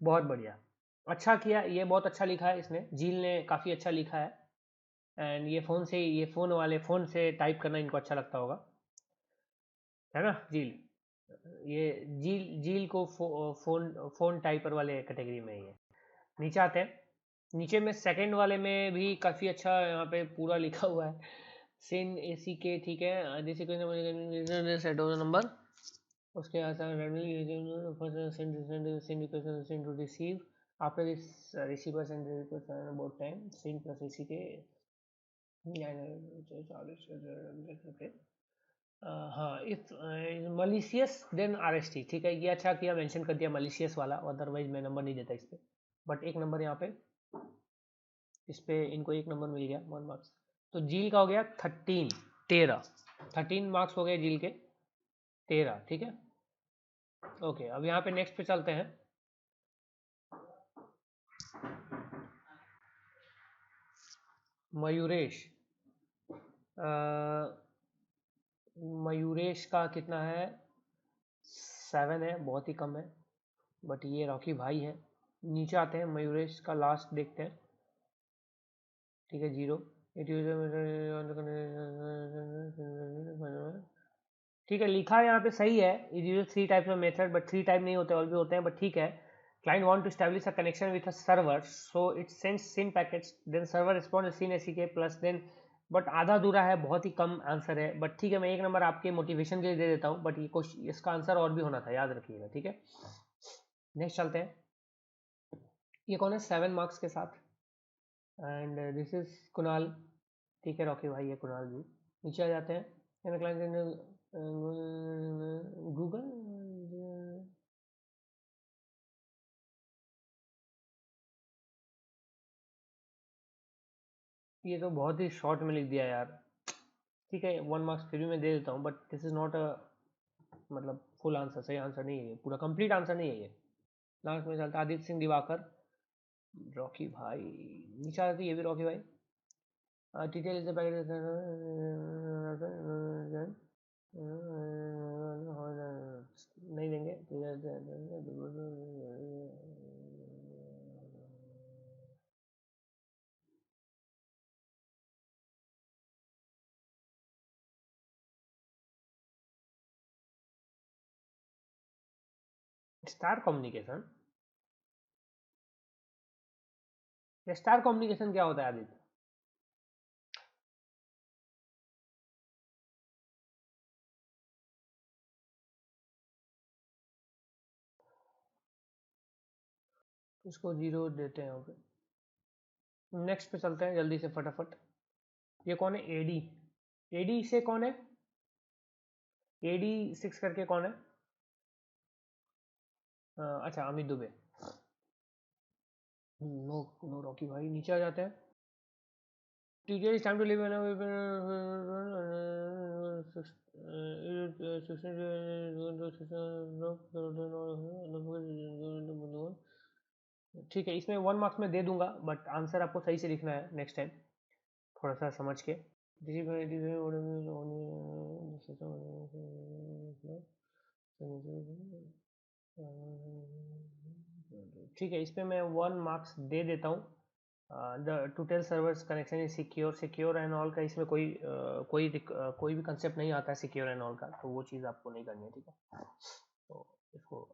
बहुत बढ़िया, अच्छा किया, ये बहुत अच्छा लिखा है इसने, झील ने काफ़ी अच्छा लिखा है। एंड ये फ़ोन से, ये फ़ोन वाले फ़ोन से टाइप करना इनको अच्छा लगता होगा, है ना झील? ये झील झील को फ़ोन फ़ोन टाइपर वाले कैटेगरी में ये। नीचे आते हैं, नीचे में सेकंड वाले में भी काफ़ी अच्छा यहाँ पे पूरा लिखा हुआ है, सिन ए सी के, ठीक है। दिस सेट ऑफ नंबर, उसके send to receive after this receiver send request about time, syn plus A C K. हाँ, इफ मलिशियस देन RST, ठीक है, ये अच्छा किया, मेंशन कर दिया मलिशियस वाला, अदरवाइज मैं नंबर नहीं देता इस पे, बट एक नंबर यहाँ पे, इस पे इनको एक नंबर मिल गया, 1 मार्क्स। तो झील का हो गया 13 मार्क्स हो गए झील के, 13, ठीक है। ओके, अब यहाँ पे नेक्स्ट पे चलते हैं। मयूरेश, मयूरेश का कितना है? 7 है, बहुत ही कम है, बट ये रॉकी भाई है। नीचे आते हैं, मयूरेश का लास्ट देखते हैं, ठीक है, 0। ठीक है, लिखा है यहाँ पे सही है, it use 3 types of method, but 3 type नहीं होते, और भी होते हैं, बट ठीक है। Client want to establish a connection with a server, so it sends syn packets, then server respond syn ACK plus then, but आधा अधूरा है, बहुत ही कम आंसर है, बट ठीक है, मैं एक नंबर आपके मोटिवेशन के लिए दे देता हूँ, बट ये क्वेश्चन, इसका आंसर और भी होना था, याद रखिएगा, ठीक है। नेक्स्ट चलते हैं, ये कौन है 7 मार्क्स के साथ, एंड दिस इज कुणाल, ठीक है, रॉकी भाई है कुणाल जी। नीचे आ जाते हैं, गूगल, ये तो बहुत ही शॉर्ट में लिख दिया यार, ठीक है, 1 मार्क्स फिर भी मैं दे देता हूँ, but this is not a, मतलब फुल आंसर, सही आंसर नहीं है ये, पूरा कंप्लीट आंसर नहीं है ये। लास्ट में चलता आदित्य सिंह दिवाकर, रॉकी भाई, नीचे आती है ये भी रॉकी भाई। डिटेल इज नहीं देंगे, स्टार कम्युनिकेशन, स्टार कम्युनिकेशन क्या होता है आदित्य? इसको 0 देते हैं यहाँ पे। नेक्स्ट पे चलते हैं जल्दी से फटाफट। ये कौन है? एडी, एडी से कौन है? एडी 6 करके कौन है? अच्छा Amit Dubey. No no Rocky भाई, नीचे आ जाते हैं। Teacher is time to live ठीक है, इसमें 1 मार्क्स में दे दूंगा, बट आंसर आपको सही से लिखना है नेक्स्ट टाइम, थोड़ा सा समझ के। ठीक है, इस पे मैं 1 मार्क्स दे देता हूँ। The to tell servers connection is secure, secure and all का इसमें कोई भी कंसेप्ट नहीं आता है सिक्योर एंड ऑल का, तो वो चीज़ आपको नहीं करनी है, ठीक है। तो इसको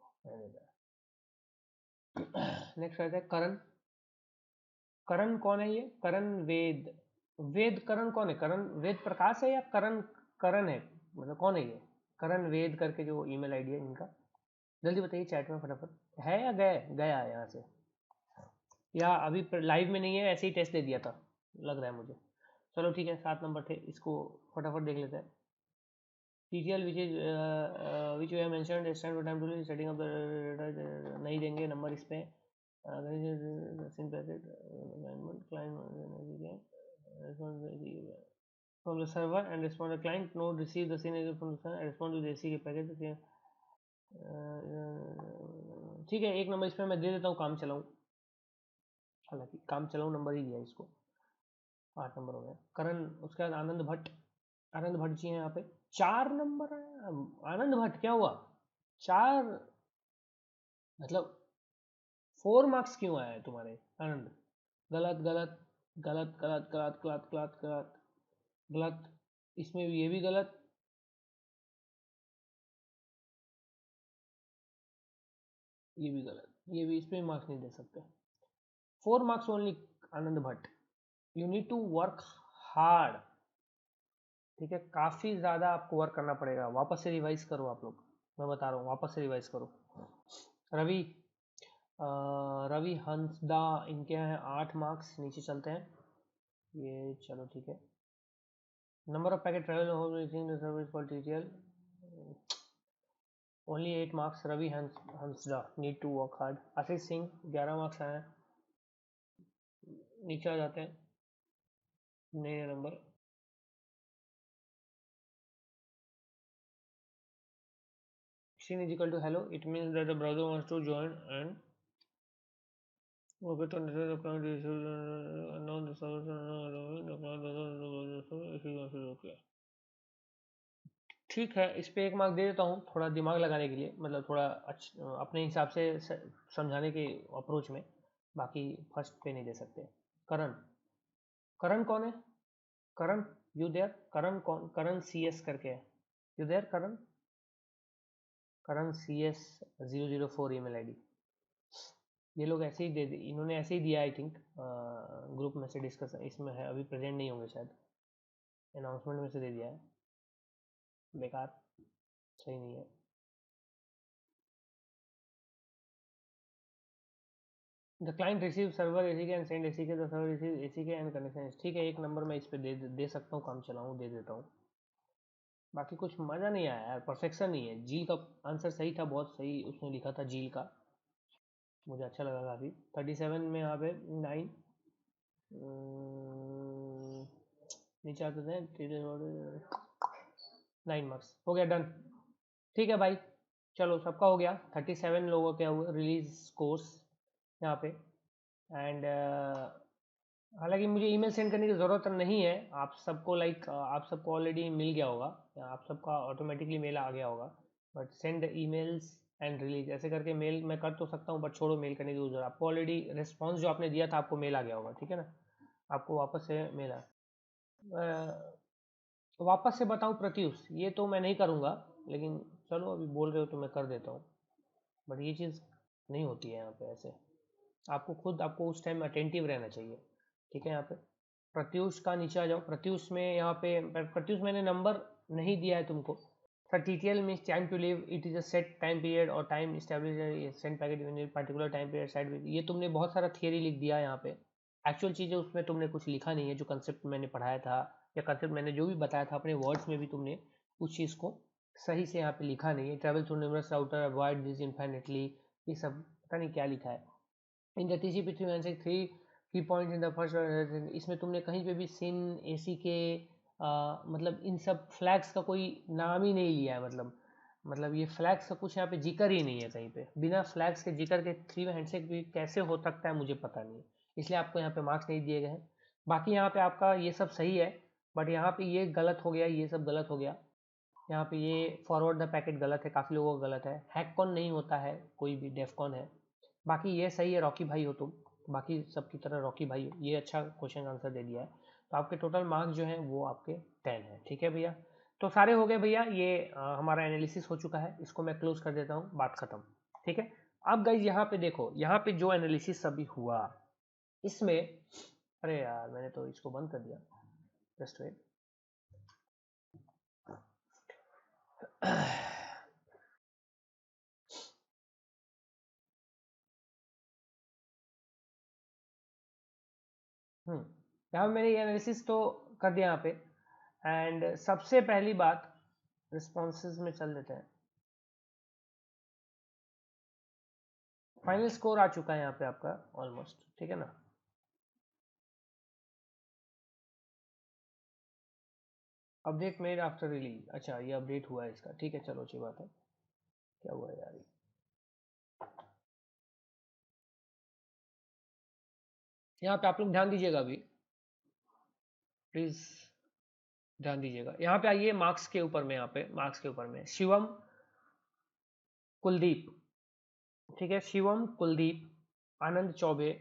नेक्स्ट आता है करण। करण कौन है ये? करण वेद, वेद करण कौन है? करण वेद प्रकाश है या करण करण है, मतलब कौन है ये? करण वेद करके जो ईमेल आईडी है इनका, जल्दी बताइए चैट में फटाफट। है या गया है यहाँ से, या अभी लाइव में नहीं है, ऐसे ही टेस्ट दे दिया था लग रहा है मुझे। चलो ठीक है, 7 नंबर थे, इसको फटाफट देख लेते हैं। TTL which you have mentioned stand for time to setting up the नहीं देंगे नंबर इस पे। Syn packet client from the server and respond the client node receive the scene from the server and respond to the AC के packet. ठीक है, 1 number इस पे मैं दे देता हूँ, काम चलाऊँ, हालांकि काम चलाऊँ नंबर ही दिया इसको। 8 नंबर हो गया। करण, उसके बाद आनंद भट्ट, आनंद भट्ट जी हैं यहाँ पे, 4 नंबर है। आनंद भट्ट क्या हुआ? 4 मतलब 4 मार्क्स क्यों आया है तुम्हारे आनंद? गलत गलत गलत गलत गलत गलत गलत गलत गलत, इसमें भी ये भी गलत, ये भी गलत, ये भी, इसमें मार्क्स नहीं दे सकते। 4 marks only Anand Bhatt. You need to work hard, ठीक है, काफ़ी ज़्यादा आपको वर्क करना पड़ेगा। वापस से रिवाइज करो आप लोग, मैं बता रहा हूँ, वापस से रिवाइज करो। रवि, रवि हंसदा, इनके हैं 8 मार्क्स। नीचे चलते हैं, ये चलो ठीक है। नंबर ऑफ पैकेट ट्रेवल हो service for TTL only 8 marks. Ravi Hansda need to work hard. Ashish Singh 11 marks आए हैं। नीचे आ जाते हैं, नए number. Scene is equal to hello, it means that the browser wants to join and okay to understand the client is now the server the client doesn't okay। ठीक है, इस पे 1 मार्क दे देता हूँ, थोड़ा दिमाग लगाने के लिए, मतलब थोड़ा अपने हिसाब से समझाने के अप्रोच में, बाकी फर्स्ट पे नहीं दे सकते। करण, करण कौन है? करण, यू देयर? करण कौन? करण CS करके है, you there Karan? Karan CS 004 email ID. ये लोग ऐसे ही दे दे, इन्होंने ऐसे ही दिया आई थिंक, ग्रुप में से डिस्कस इसमें है, अभी प्रेजेंट नहीं होंगे शायद, अनाउंसमेंट में से दे दिया है, बेकार, सही नहीं है। The client receive server ACK and send ACK the server receive ACK and connection. ठीक है, 1 नंबर मैं इस पे दे सकता हूँ, काम चलाऊँ, दे देता हूँ। बाकी कुछ मज़ा नहीं आया यार, परफेक्शन नहीं है। झील का आंसर सही था, बहुत सही उसने लिखा था झील का, मुझे अच्छा लगा काफ़ी। 37 में यहाँ पे 9 नीचे आते थे, 9 मार्क्स हो गया, डन। ठीक है भाई, चलो सबका हो गया। 37 लोगों के हुए रिलीज कोर्स यहाँ पे। एंड हालांकि मुझे ईमेल सेंड करने की ज़रूरत नहीं है, आप सबको आप सबको ऑलरेडी मिल गया होगा, या आप सबका ऑटोमेटिकली मेल आ गया होगा। But send emails and release ऐसे करके मेल मैं कर तो सकता हूँ, बट छोड़ो, मेल करने की जरूरत, आपको ऑलरेडी रिस्पॉन्स जो आपने दिया था आपको मेल आ गया होगा, ठीक है ना? आपको वापस से मेल आ, वापस से बताऊँ प्रत्युष, ये तो मैं नहीं करूँगा, लेकिन चलो अभी बोल रहे हो तो मैं कर देता हूँ। बट ये चीज़ नहीं होती है यहाँ पे ऐसे। आपको उस टाइम अटेंटिव रहना चाहिए, ठीक है। यहाँ पे प्रत्यूष का नीचे आ जाओ। प्रत्यूष में यहाँ पे प्रत्यूष मैंने नंबर नहीं दिया है तुमको। Sir TTL means time to live, it is a set time period और time establish send packet in particular time period side with. ये तुमने बहुत सारा थियरी लिख दिया है यहाँ पे, एक्चुअल चीज़ें उसमें तुमने कुछ लिखा नहीं है। जो कंसेप्ट मैंने पढ़ाया था या कंसेप्ट मैंने जो भी बताया था अपने वर्ड्स में भी तुमने उस चीज़ को सही से यहाँ पे लिखा नहीं है। Travel through numerous router, avoid this infinitely, ये सब पता नहीं क्या लिखा है। इन द TCP/3 थ्री की पॉइंट इन द फर्स्ट, इसमें तुमने कहीं पे भी सिन AC के मतलब इन सब फ्लैग्स का कोई नाम ही नहीं लिया है। मतलब ये फ्लैग्स का कुछ यहाँ पे जिक्र ही नहीं है कहीं पे। बिना फ्लैग्स के जिक्र के 3 वे हैंडशेक भी कैसे हो सकता है मुझे पता नहीं, इसलिए आपको यहाँ पे मार्क्स नहीं दिए गए हैं। बाकी यहाँ पे आपका ये सब सही है, बट यहाँ पे ये गलत हो गया, ये सब गलत हो गया। यहाँ पे ये फॉरवर्ड द पैकेट गलत है, काफ़ी लोगों का गलत है। हैककॉन नहीं होता है, कोई भी डेफकॉन है। बाकी ये सही है, रॉकी भाई हो तुम, बाकी सबकी तरह रॉकी भाई हो। ये अच्छा क्वेश्चन आंसर दे दिया है। तो आपके टोटल मार्क्स जो हैं वो आपके 10 हैं, ठीक है भैया। तो सारे हो गए भैया, ये हमारा एनालिसिस हो चुका है। इसको मैं क्लोज कर देता हूँ, बात खत्म, ठीक है। अब गाइज यहाँ पे देखो, यहाँ पे जो एनालिसिस अभी हुआ इसमें, अरे यार मैंने तो इसको बंद कर दिया, जस्ट वेट। यहाँ पे मैंने ये एनालिसिस तो कर दिया यहाँ पे। एंड सबसे पहली बात, रिस्पॉन्सेज में चल देते हैं। फाइनल स्कोर आ चुका है यहाँ पे आपका ऑलमोस्ट, ठीक है ना। अपडेट मेड आफ्टर रिलीज, अच्छा ये अपडेट हुआ है इसका, ठीक है चलो अच्छी बात है। क्या हुआ है यार, यहाँ पे आप लोग ध्यान दीजिएगा अभी, प्लीज ध्यान दीजिएगा। यहाँ पे आइए मार्क्स के ऊपर में, यहाँ पे मार्क्स के ऊपर में शिवम कुलदीप, ठीक है, शिवम कुलदीप आनंद चौबे,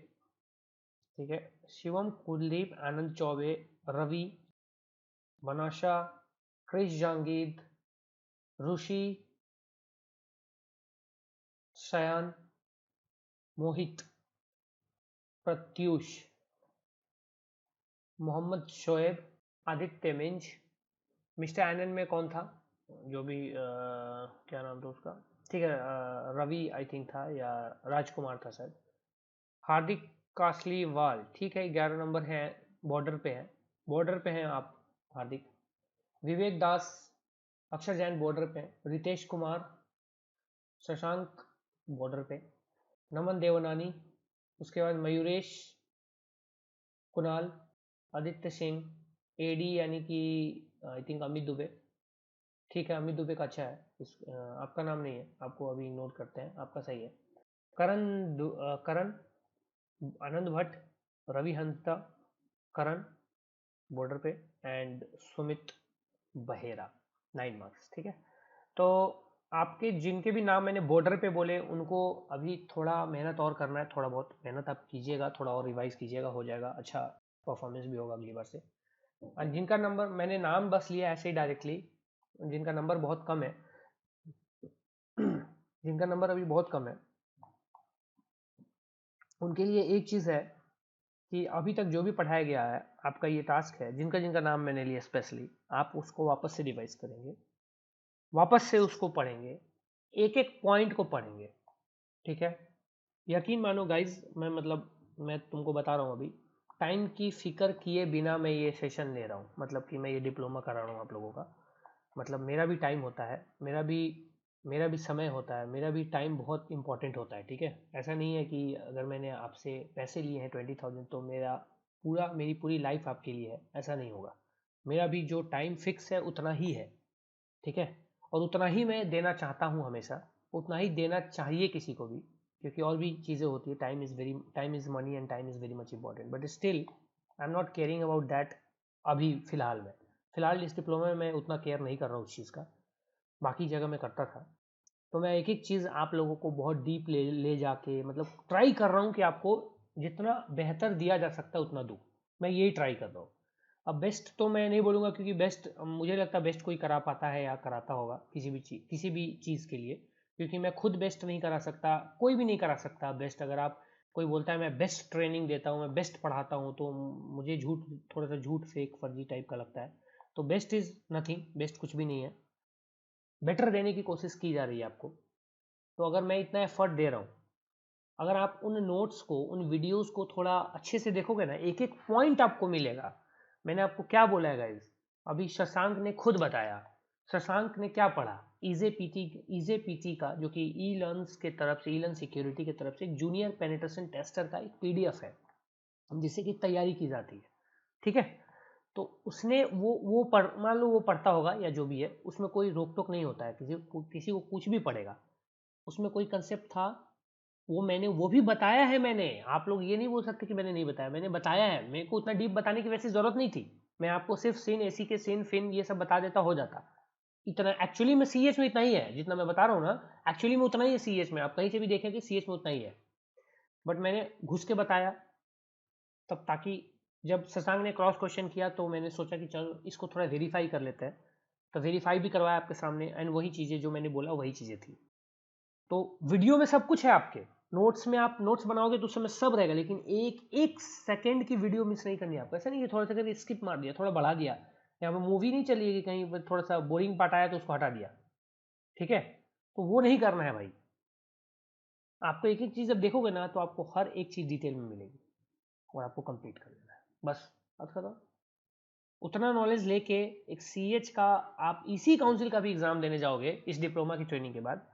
ठीक है, शिवम कुलदीप आनंद चौबे, रवि, मनाशा, क्रिश जहांगीर, ऋषि, शयान, मोहित, प्रत्यूष, मोहम्मद शोएब, आदित्य मिंज, मिस्टर एनएन में कौन था, जो भी क्या नाम था उसका, ठीक है, रवि आई थिंक था या राजकुमार था शायद, हार्दिक कासलीवाल, ठीक है 11 नंबर है, बॉर्डर पे है, बॉर्डर पे हैं आप हार्दिक, विवेक दास, अक्षर जैन बॉर्डर पे, रितेश कुमार, शशांक बॉर्डर पे, नमन देवनानी, उसके बाद मयूरेश, कुणाल, आदित्य सिंह, AD यानी कि आई थिंक अमित दुबे, ठीक है अमित दुबे का अच्छा है। आपका नाम नहीं है, आपको अभी नोट करते हैं, आपका सही है। करण करण, आनंद भट्ट, रवि हंसदा, करण बॉर्डर पे, एंड सुमित बहेरा, 9 मार्क्स, ठीक है। तो आपके जिनके भी नाम मैंने बॉर्डर पे बोले उनको अभी थोड़ा मेहनत और करना है, थोड़ा बहुत मेहनत आप कीजिएगा, थोड़ा और रिवाइज कीजिएगा, हो जाएगा, अच्छा परफॉर्मेंस भी होगा अगली बार से। और जिनका नंबर मैंने नाम बस लिया ऐसे ही डायरेक्टली, जिनका नंबर बहुत कम है जिनका नंबर अभी बहुत कम है, उनके लिए एक चीज़ है कि अभी तक जो भी पढ़ाया गया है आपका ये टास्क है, जिनका जिनका नाम मैंने लिया स्पेशली, आप उसको वापस से रिवाइज करेंगे, वापस से उसको पढ़ेंगे, एक एक पॉइंट को पढ़ेंगे, ठीक है। यकीन मानो गाइज, मैं तुमको बता रहा हूँ अभी, टाइम की फिक्र किए बिना मैं ये सेशन ले रहा हूँ, मतलब कि मैं ये डिप्लोमा करा रहा हूँ आप लोगों का। मतलब मेरा भी टाइम होता है, मेरा भी समय होता है, मेरा भी टाइम बहुत इंपॉर्टेंट होता है, ठीक है। ऐसा नहीं है कि अगर मैंने आपसे पैसे लिए हैं 20,000 तो मेरी पूरी लाइफ आपके लिए है, ऐसा नहीं होगा। मेरा भी जो टाइम फिक्स है उतना ही है, ठीक है। और उतना ही मैं देना चाहता हूँ हमेशा, उतना ही देना चाहिए किसी को भी, क्योंकि और भी चीज़ें होती है। Time is money and time is very much important, but still I am not caring about that. अभी फ़िलहाल इस डिप्लोमा में मैं उतना केयर नहीं कर रहा हूँ उस चीज़ का, बाकी जगह मैं करता था। तो मैं एक एक चीज़ आप लोगों को बहुत डीप ले जाके मतलब ट्राई कर रहा हूँ कि आपको जितना बेहतर दिया जा सकता है उतना दूँ, मैं यही ट्राई कर रहा हूँ। अब बेस्ट तो मैं नहीं बोलूँगा, क्योंकि बेस्ट मुझे लगता है बेस्ट कोई करा पाता है या कराता होगा किसी भी चीज़ के लिए, क्योंकि मैं खुद बेस्ट नहीं करा सकता, कोई भी नहीं करा सकता बेस्ट। अगर आप कोई बोलता है मैं बेस्ट ट्रेनिंग देता हूँ, मैं बेस्ट पढ़ाता हूँ, तो मुझे झूठ, थोड़ा सा झूठ फेक फर्जी टाइप का लगता है। तो बेस्ट इज नथिंग, बेस्ट कुछ भी नहीं है, बेटर देने की कोशिश की जा रही है आपको। तो अगर मैं इतना एफर्ट दे रहा हूँ, अगर आप उन नोट्स को, उन वीडियोस को थोड़ा अच्छे से देखोगे ना, एक एक पॉइंट आपको मिलेगा। मैंने आपको क्या बोला है गाइज, अभी शशांक ने खुद बताया, शशांक ने क्या पढ़ा, ईजे पीटी का, जो कि ई लर्न्स के तरफ से, ई लर्न सिक्योरिटी की तरफ से एक जूनियर पेनिट्रेशन टेस्टर का एक पीडीएफ है, जिससे कि तैयारी की जाती है, ठीक है। तो उसने वो पढ़, मान लो वो पढ़ता होगा या जो भी है, उसमें कोई रोक टोक नहीं होता है, किसी को कुछ भी पढ़ेगा, उसमें कोई कंसेप्ट था, मैंने वो भी बताया है। मैंने, आप लोग ये नहीं बोल सकते कि मैंने नहीं बताया, मैंने बताया है। मेरे को उतना डीप बताने की वैसे जरूरत नहीं थी, मैं आपको सिर्फ सिन, एसी के सिन, फिन ये सब बता देता, हो जाता। इतना एक्चुअली में सीएच में इतना ही है, जितना मैं बता रहा हूँ ना, एक्चुअली में उतना ही है सीएच में, आप कहीं से भी देखें कि सीएच में उतना ही है, बट मैंने घुस के बताया तब, ताकि जब शशांक ने क्रॉस क्वेश्चन किया तो मैंने सोचा कि चलो इसको थोड़ा वेरीफाई कर लेते हैं, तो वेरीफाई भी करवाया आपके सामने, एंड वही चीज़ें जो मैंने बोला वही चीज़ें थी। तो वीडियो में सब कुछ है, आपके नोट्स में आप नोट्स बनाओगे तो उस समय सब रहेगा, लेकिन एक एक सेकंड की वीडियो मिस नहीं करनी है आपको। ऐसा नहीं कि थोड़ा सा कहीं स्किप मार दिया, थोड़ा बढ़ा दिया, यहाँ पे मूवी नहीं चली है कि कहीं पर थोड़ा सा बोरिंग पार्ट आया तो उसको हटा दिया, ठीक है। तो वो नहीं करना है भाई, आपको एक एक चीज़ जब देखोगे ना तो आपको हर एक चीज़ डिटेल में मिलेगी, और आपको कंप्लीट कर लेना है, बस बात खत्म। उतना नॉलेज लेके एक सीएच का, आप इसी काउंसिल का भी एग्जाम देने जाओगे इस डिप्लोमा की ट्रेनिंग के बाद,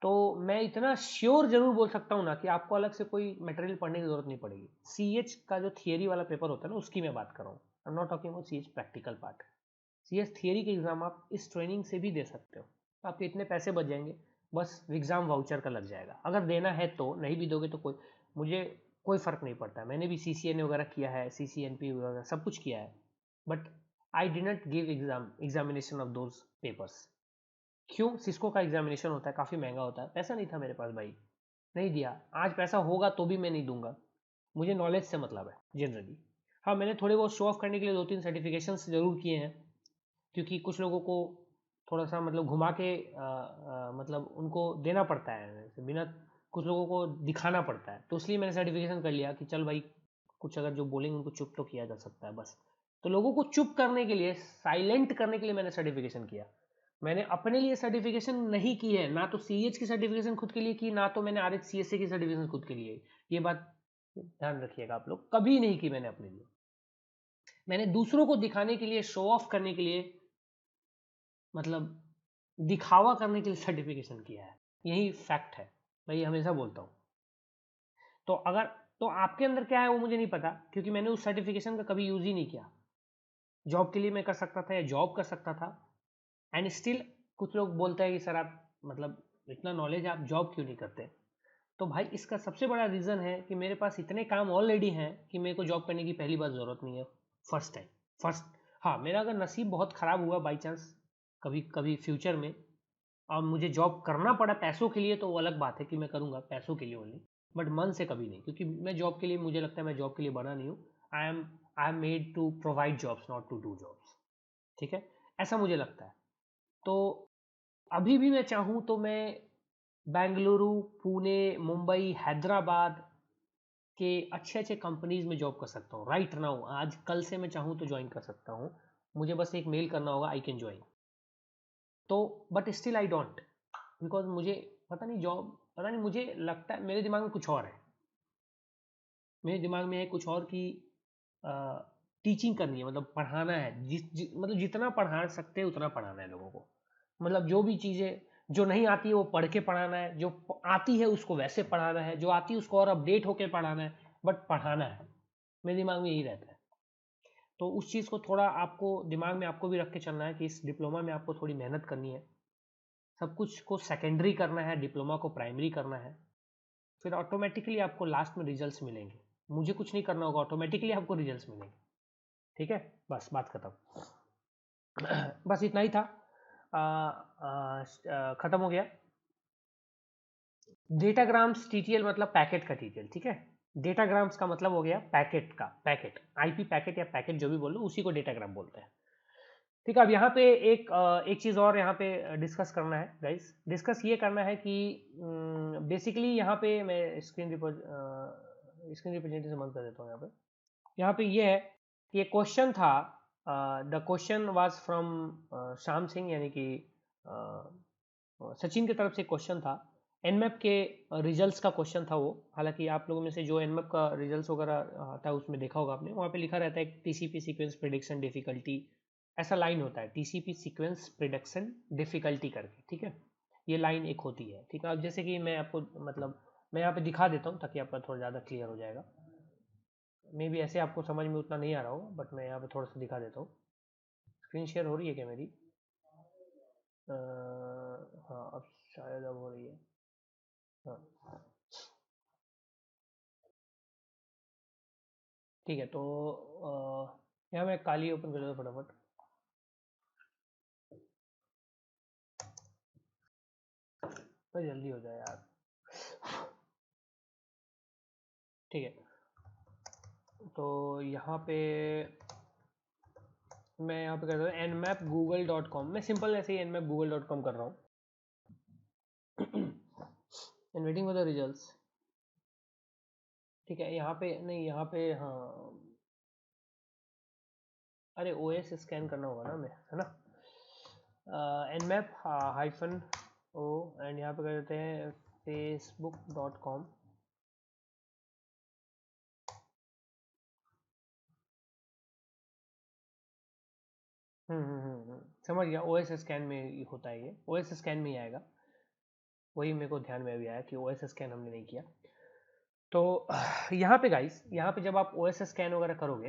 तो मैं इतना श्योर जरूर बोल सकता हूँ ना कि आपको अलग से कोई मटेरियल पढ़ने की जरूरत नहीं पड़ेगी। सीएच का जो थियरी वाला पेपर होता है ना, उसकी मैं बात कर रहा हूँ, I am not talking about CH practical part. CH theory के एग्जाम आप इस ट्रेनिंग से भी दे सकते हो, आपके इतने पैसे बच जाएंगे, बस एग्जाम वाउचर का लग जाएगा। अगर देना है तो, नहीं भी दोगे तो कोई, मुझे कोई फर्क नहीं पड़ता, मैंने भी सीसीएन वगैरह किया है, सीसीएनपी वगैरह सब कुछ किया है, but I didn't give examination of those papers. क्यों? सिस्को का एग्जामिनेशन होता है, काफ़ी महंगा होता है, पैसा नहीं था मेरे पास भाई, नहीं दिया। आज पैसा होगा तो भी मैं नहीं दूंगा, मुझे नॉलेज से मतलब है जनरली। हाँ, मैंने थोड़े बहुत शो ऑफ करने के लिए 2-3 सर्टिफिकेशंस जरूर किए हैं, क्योंकि कुछ लोगों को थोड़ा सा मतलब घुमा के मतलब उनको देना पड़ता है, बिना, कुछ लोगों को दिखाना पड़ता है, तो इसलिए मैंने सर्टिफिकेशन कर लिया कि चल भाई, कुछ अगर जो बोलेंगे उनको चुप तो किया जा सकता है बस। तो लोगों को चुप करने के लिए, साइलेंट करने के लिए मैंने सर्टिफिकेशन किया। मैंने अपने लिए सर्टिफिकेशन नहीं की है, ना तो सीएच की सर्टिफिकेशन खुद के लिए की, ना तो मैंने आरएचसीएसए की सर्टिफिकेशन खुद के लिए, ये बात ध्यान रखिएगा आप लोग, कभी नहीं की मैंने अपने लिए। मैंने दूसरों को दिखाने के लिए, शो ऑफ करने के लिए, मतलब दिखावा करने के लिए सर्टिफिकेशन किया है, यही फैक्ट है, मैं ये हमेशा बोलता हूँ। तो अगर, तो आपके अंदर क्या है वो मुझे नहीं पता, क्योंकि मैंने उस सर्टिफिकेशन का कभी यूज ही नहीं किया। जॉब के लिए मैं कर सकता था या जॉब कर सकता था, एंड स्टिल कुछ लोग बोलते हैं कि सर आप, मतलब इतना नॉलेज आप जॉब क्यों नहीं करते। तो भाई इसका सबसे बड़ा रीज़न है कि मेरे पास इतने काम ऑलरेडी हैं कि मेरे को जॉब करने की पहली बार ज़रूरत नहीं है, फर्स्ट टाइम, फर्स्ट। हाँ, मेरा अगर नसीब बहुत ख़राब हुआ बाई चांस कभी कभी फ्यूचर में, और मुझे जॉब करना पड़ा पैसों के लिए, तो वो अलग बात है कि मैं करूँगा पैसों के लिए ओनली, बट मन से कभी नहीं, क्योंकि मैं जॉब के लिए, मुझे लगता है मैं जॉब के लिए बना नहीं हूँ। I am made to provide jobs, not to do jobs, ठीक है, ऐसा मुझे लगता है। तो अभी भी मैं चाहूँ तो मैं बेंगलुरु, पुणे, मुंबई, हैदराबाद के अच्छे अच्छे कंपनीज में जॉब कर सकता हूँ राइट नाउ, आज कल से मैं चाहूँ तो ज्वाइन कर सकता हूँ। मुझे बस एक मेल करना होगा, आई कैन ज्वाइन। तो but still I don't, because मुझे पता नहीं जॉब, पता नहीं, मुझे लगता है मेरे दिमाग में कुछ और है, मेरे दिमाग में है कुछ और की, टीचिंग करनी है, मतलब पढ़ाना है, मतलब जितना पढ़ा सकते हैं उतना पढ़ाना है लोगों को, मतलब जो भी चीज़ें जो नहीं आती है वो पढ़ के पढ़ाना है, जो आती है उसको वैसे पढ़ाना है, जो आती है उसको और अपडेट होके पढ़ाना है, बट पढ़ाना है, मेरे दिमाग में यही रहता है। तो उस चीज़ को थोड़ा आपको दिमाग में आपको भी रख के चलना है कि इस डिप्लोमा में आपको थोड़ी मेहनत करनी है, सब कुछ को सेकेंडरी करना है, डिप्लोमा को प्राइमरी करना है, फिर ऑटोमेटिकली आपको लास्ट में रिजल्ट्स मिलेंगे। मुझे कुछ नहीं करना होगा, ऑटोमेटिकली आपको रिजल्ट्स मिलेंगे, ठीक है, बस बात खत्म। बस इतना ही था, खत्म हो गया। डेटाग्राम्स टीटीएल मतलब पैकेट का टीटीएल, ठीक है। डेटाग्राम्स का मतलब हो गया पैकेट का, पैकेट आईपी पैकेट या पैकेट जो भी बोल लो, उसी को डेटाग्राम बोलते हैं। ठीक है, अब यहाँ पे एक चीज़ और यहाँ पे डिस्कस करना है गाइस। डिस्कस ये करना है कि बेसिकली यहाँ पे मैं स्क्रीन रिप्रेजेंटेशन बंद कर देता हूँ। यहाँ पे ये है कि एक क्वेश्चन था। The question was from Shyam Singh, यानी कि सचिन की तरफ से क्वेश्चन था। एनमैप के रिजल्ट्स का क्वेश्चन था वो। हालांकि आप लोगों में से जो एनमैप का रिजल्ट्स वगैरह आता है उसमें देखा होगा आपने, वहाँ पे लिखा रहता है टीसीपी सीक्वेंस प्रिडिक्शन डिफिकल्टी, ऐसा लाइन होता है टीसीपी सीक्वेंस प्रिडिक्शन डिफिकल्टी करके। ठीक है, ये लाइन एक होती है। ठीक है, अब जैसे कि मैं आपको मतलब मैं यहाँ पे दिखा देता हूँ ताकि आपका थोड़ा ज़्यादा क्लियर हो जाएगा। मे भी ऐसे आपको समझ में उतना नहीं आ रहा होगा, बट मैं यहाँ पे थोड़ा सा दिखा देता हूँ। स्क्रीन शेयर हो रही है क्या मेरी? हाँ, अब शायद अब हो रही है। हाँ, ठीक है। तो यहाँ मैं काली ओपन कर देता हूँ फटाफट। तो जल्दी हो जाए यार। ठीक है, तो यहाँ पे मैं यहाँ पे कर रहा हूँ nmapgoogle.com। मैं सिंपल ऐसे ही nmapgoogle.com कर रहा हूँ and waiting for the results. ठीक है, यहाँ पे नहीं, यहाँ पे हाँ, अरे ओएस स्कैन करना होगा ना, मैं है ना। nmap हाइफन ओ एंड यहाँ पे कर देते हैं facebook.com। समझ गया, ओएस स्कैन में ही होता है ये, ओएस स्कैन में ही आएगा। वही मेरे को ध्यान में अभी आया कि ओएस स्कैन हमने नहीं किया। तो यहाँ पे गाइस, यहाँ पे जब आप ओएस स्कैन वगैरह करोगे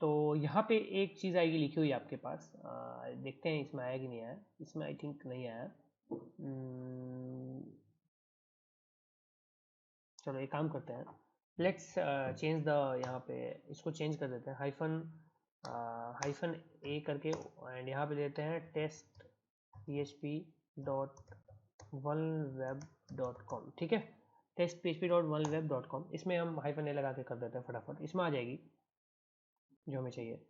तो यहाँ पे एक चीज़ आएगी लिखी हुई आपके पास। देखते हैं इसमें आया कि नहीं आया। इसमें आई थिंक नहीं आया। चलो एक काम करते हैं, लेट्स चेंज द, यहाँ पे इसको चेंज कर देते हैं हाइफन ए करके, एंड यहाँ पे देते हैं test php dot one web dot com. ठीक है, test php dot one web dot com, इसमें हम हाइफन ए लगा के कर देते हैं फटाफट, इसमें आ जाएगी जो हमें चाहिए।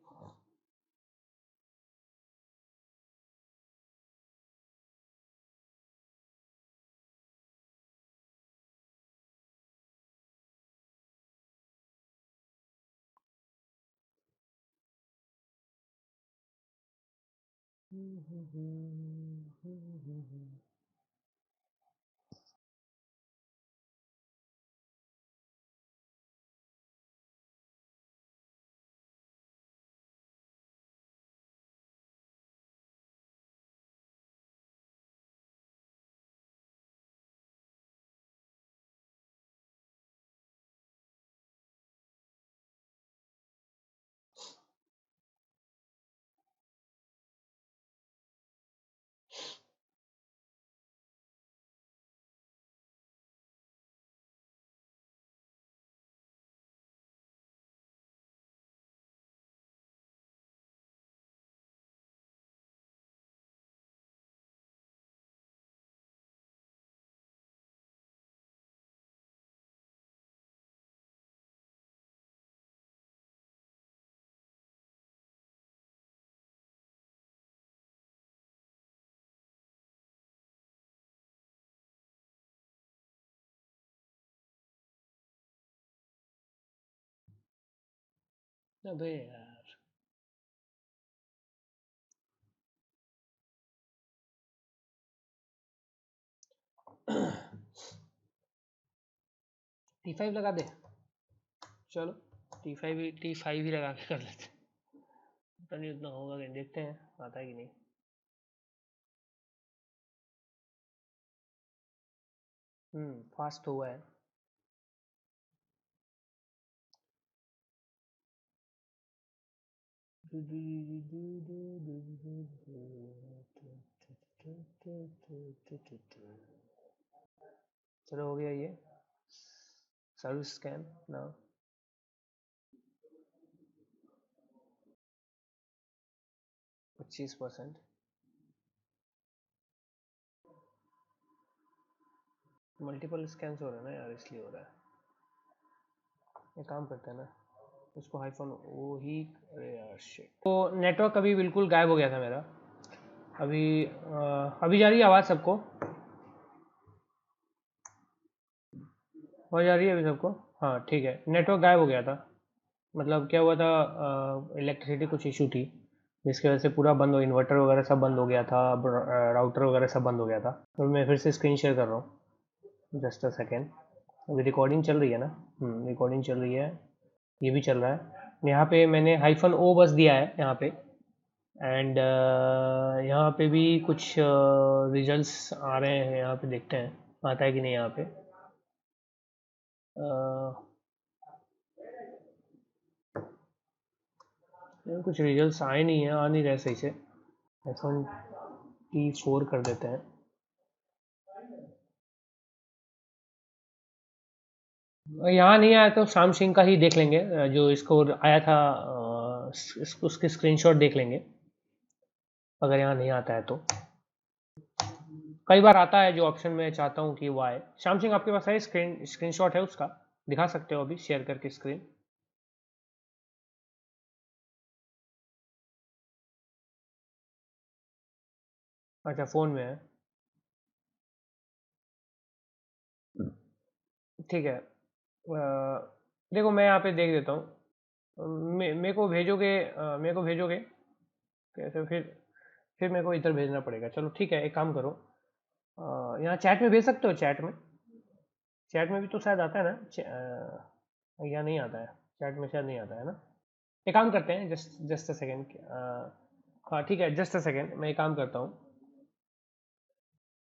अबे यार, T5 लगा दे। चलो T5 ही लगा के कर लेते हैं। पता नहीं उतना होगा कि नहीं, देखते हैं आता है कि नहीं। फास्ट हुआ है। चलो हो गया ये सर्विस स्कैन ना। 25%। मल्टीपल स्कैन हो रहा है ना यार, इसलिए हो रहा है। एक काम करते हैं ना, इसको हाइफन ओ ही, अरे यार शिट। तो नेटवर्क अभी बिल्कुल गायब हो गया था मेरा। अभी जा रही है आवाज़ सबको? आवाज़ जा रही है अभी सबको? हाँ ठीक है, नेटवर्क गायब हो गया था। मतलब क्या हुआ था, इलेक्ट्रिसिटी कुछ इशू थी जिसकी वजह से पूरा बंद हो, इन्वर्टर वगैरह सब बंद हो गया था, राउटर वगैरह सब बंद हो गया था। तो मैं फिर से स्क्रीन शेयर कर रहा हूँ, जस्ट अ सेकेंड। अभी रिकॉर्डिंग चल रही है ना? रिकॉर्डिंग चल रही है, ये भी चल रहा है। यहाँ पे मैंने हाइफन ओ बस दिया है यहाँ पे, एंड यहाँ पे भी कुछ रिजल्ट्स आ रहे हैं, यहाँ पे देखते हैं आता है कि नहीं यहाँ पे। कुछ रिजल्ट्स आए नहीं है, आ नहीं रहे सही से। F1T4 कर देते हैं। यहाँ नहीं आया तो शाम सिंह का ही देख लेंगे, जो इसको आया था, उसके स्क्रीनशॉट देख लेंगे अगर यहाँ नहीं आता है तो। कई बार आता है जो ऑप्शन मैं चाहता हूँ कि वो आए। श्याम सिंह आपके पास है स्क्रीनशॉट है उसका? दिखा सकते हो अभी शेयर करके स्क्रीन? अच्छा फ़ोन में है, ठीक है। देखो मैं यहाँ पे देख देता हूँ। मेरे को भेजोगे, मेरे को भेजोगे कैसे? फिर मेरे को इधर भेजना पड़ेगा। चलो ठीक है, एक काम करो, यहाँ चैट में भेज सकते हो। चैट में, चैट में भी तो शायद आता है ना? या नहीं आता है? चैट में शायद नहीं आता है ना? एक काम करते हैं, जस्ट जस्ट अ सेकेंड। हाँ ठीक है, जस्ट अ सेकेंड, मैं एक काम करता हूँ।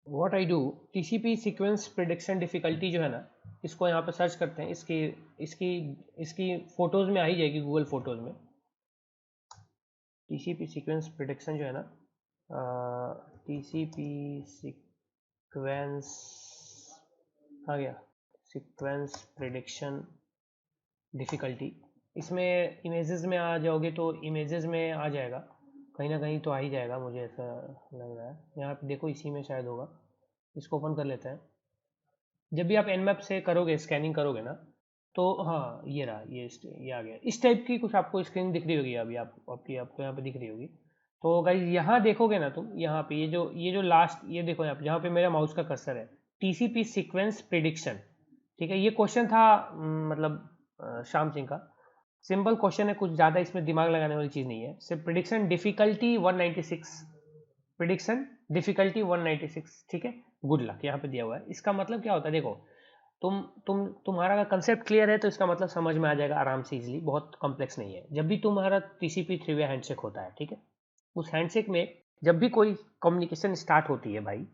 What I do, TCP sequence prediction difficulty जो है ना, इसको यहाँ पे सर्च करते हैं। इसकी इसकी फोटोज़ में आ ही जाएगी, गूगल फोटोज़ में। टीसीपी सीक्वेंस प्रिडिक्शन जो है ना, टीसीपी सीक्वेंस आ गया, सीक्वेंस प्रिडिक्शन डिफ़िकल्टी। इसमें इमेजेस में आ जाओगे तो इमेजेस में आ जाएगा, कहीं ना कहीं तो आ ही जाएगा, मुझे ऐसा लग रहा है। यहाँ पे देखो, इसी में शायद होगा। इसको ओपन कर लेते हैं। जब भी आप एनमैप से करोगे, स्कैनिंग करोगे ना, तो हाँ ये रहा, ये आ गया। इस टाइप की कुछ आपको स्क्रीन दिख रही होगी अभी, आपको यहाँ पे दिख रही होगी। तो गाइज यहाँ देखोगे ना तुम, यहाँ पे ये जो लास्ट, ये देखो यहाँ पे जहाँ पे मेरा माउस का कर्सर है, टीसीपी सीक्वेंस प्रिडिक्शन, ठीक है। ये क्वेश्चन था, मतलब श्याम सिंह का सिंपल क्वेश्चन है, कुछ ज़्यादा इसमें दिमाग लगाने वाली चीज़ नहीं है। सिर्फ प्रिडिक्शन डिफिकल्टी 196, प्रिडिक्शन डिफिकल्टी 196, ठीक है। गुड लक यहाँ पे दिया हुआ है। इसका मतलब क्या होता है, देखो तुम्हारा अगर कंसेप्ट क्लियर है तो इसका मतलब समझ में आ जाएगा आराम से, इजीली, बहुत कॉम्प्लेक्स नहीं है। जब भी तुम्हारा टीसीपी 3 वे हैंडशेक होता है, ठीक है, उस हैंडशेक में जब भी कोई कम्युनिकेशन स्टार्ट होती है भाई,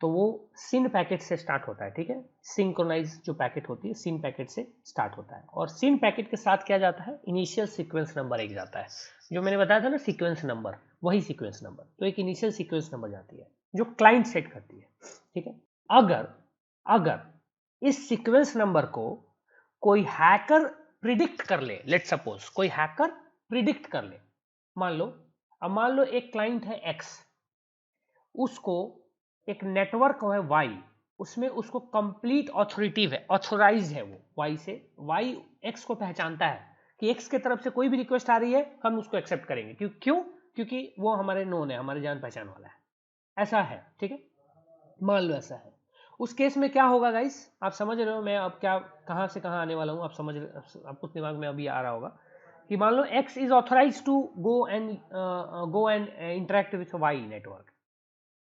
तो वो सिन पैकेट से स्टार्ट होता है, ठीक है। सिंक्रोनाइज जो पैकेट होती है, सिन पैकेट से स्टार्ट होता है, और सिन पैकेट के साथ क्या जाता है, इनिशियल सीक्वेंस नंबर एक जाता है। जो मैंने बताया था ना सीक्वेंस नंबर, वही सीक्वेंस नंबर, तो एक इनिशियल सीक्वेंस नंबर जाती है जो क्लाइंट सेट करती है, ठीक है। अगर अगर इस सीक्वेंस नंबर को कोई हैकर प्रिडिक्ट कर ले, लेट सपोज कोई हैकर प्रिडिक्ट कर ले, मान लो एक क्लाइंट है एक्स, उसको एक नेटवर्क है वाई, उसमें उसको कंप्लीट ऑथोरिटीव है, ऑथोराइज है वो वाई से। वाई एक्स को पहचानता है कि एक्स की तरफ से कोई भी रिक्वेस्ट आ रही है, हम उसको एक्सेप्ट करेंगे। क्यों? क्योंकि वो हमारे नोन है, हमारे जान पहचान वाला है, ऐसा है, ठीक है। मान लो ऐसा है, उस केस में क्या होगा गाइस, आप समझ रहे हो मैं अब क्या, कहाँ से कहाँ आने वाला हूँ, आप समझ रहे, आपको दिमाग में अभी आ रहा होगा कि मान लो X is authorize to go and interact with Y network.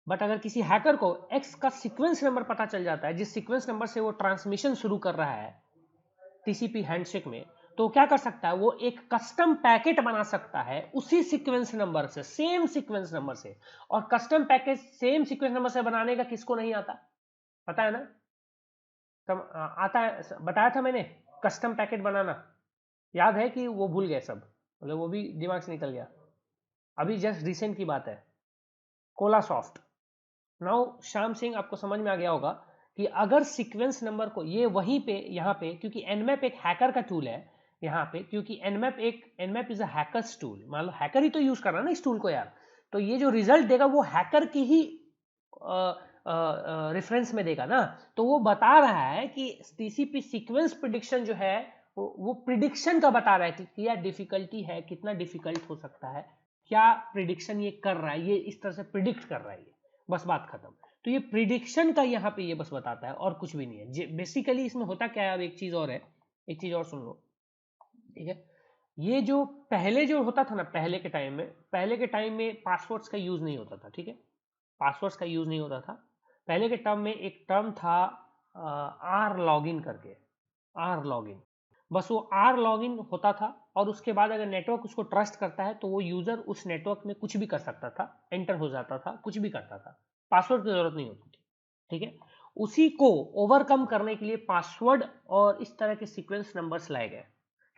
But अगर किसी हैकर को एक्स का सीक्वेंस नंबर पता चल जाता है, जिस सीक्वेंस नंबर से वो ट्रांसमिशन शुरू कर रहा है टीसीपी हैंडशेक में, तो क्या कर सकता है, वो एक कस्टम पैकेट बना सकता है उसी सीक्वेंस नंबर से, सेम सीक्वेंस नंबर से। और custom packet same sequence number से बनाने का किसको नहीं आता, पता है ना? आता है, बताया था मैंने, कस्टम पैकेट बनाना। याद है कि वो भूल गए सब, मतलब वो भी दिमाग से निकल गया। अभी जस्ट रिसेंट की बात है, Cola soft. Now Shyam Singh, आपको समझ में आ गया होगा कि अगर सीक्वेंस नंबर को ये वहीं पे, यहाँ पे, क्योंकि एनमैप एक हैकर का टूल है यहाँ पे, क्योंकि Nmap is a hackers tool. मान लो हैकर ही तो यूज कर रहा है ना इस टूल को यार, तो ये जो रिजल्ट देगा वो हैकर की ही रेफरेंस में देगा ना। तो वो बता रहा है कि टीसीपी सीक्वेंस प्रिडिक्शन जो है वो प्रिडिक्शन का बता रहा है कि क्या डिफिकल्टी है, कितना डिफिकल्ट हो सकता है, क्या प्रिडिक्शन ये कर रहा है, ये इस तरह से प्रिडिक्ट कर रहा है, ये बस बात खत्म। तो ये प्रिडिक्शन का यहाँ पे ये बस बताता है और कुछ भी नहीं है। बेसिकली इसमें होता क्या है, अब एक चीज और है, एक चीज और सुन लो, ठीक है। ये जो पहले जो होता था ना, पहले के टाइम में पासवर्ड्स का यूज नहीं होता था, ठीक है, पासवर्ड्स का यूज नहीं होता था। पहले के टर्म में एक टर्म था आर लॉगिन करके, आर लॉगिन, बस वो आर लॉगिन होता था, और उसके बाद अगर नेटवर्क उसको ट्रस्ट करता है तो वो यूजर उस नेटवर्क में कुछ भी कर सकता था, एंटर हो जाता था, कुछ भी करता था, पासवर्ड की जरूरत नहीं होती थी, ठीक है। उसी को ओवरकम करने के लिए पासवर्ड और इस तरह के सीक्वेंस नंबर्स लाए गए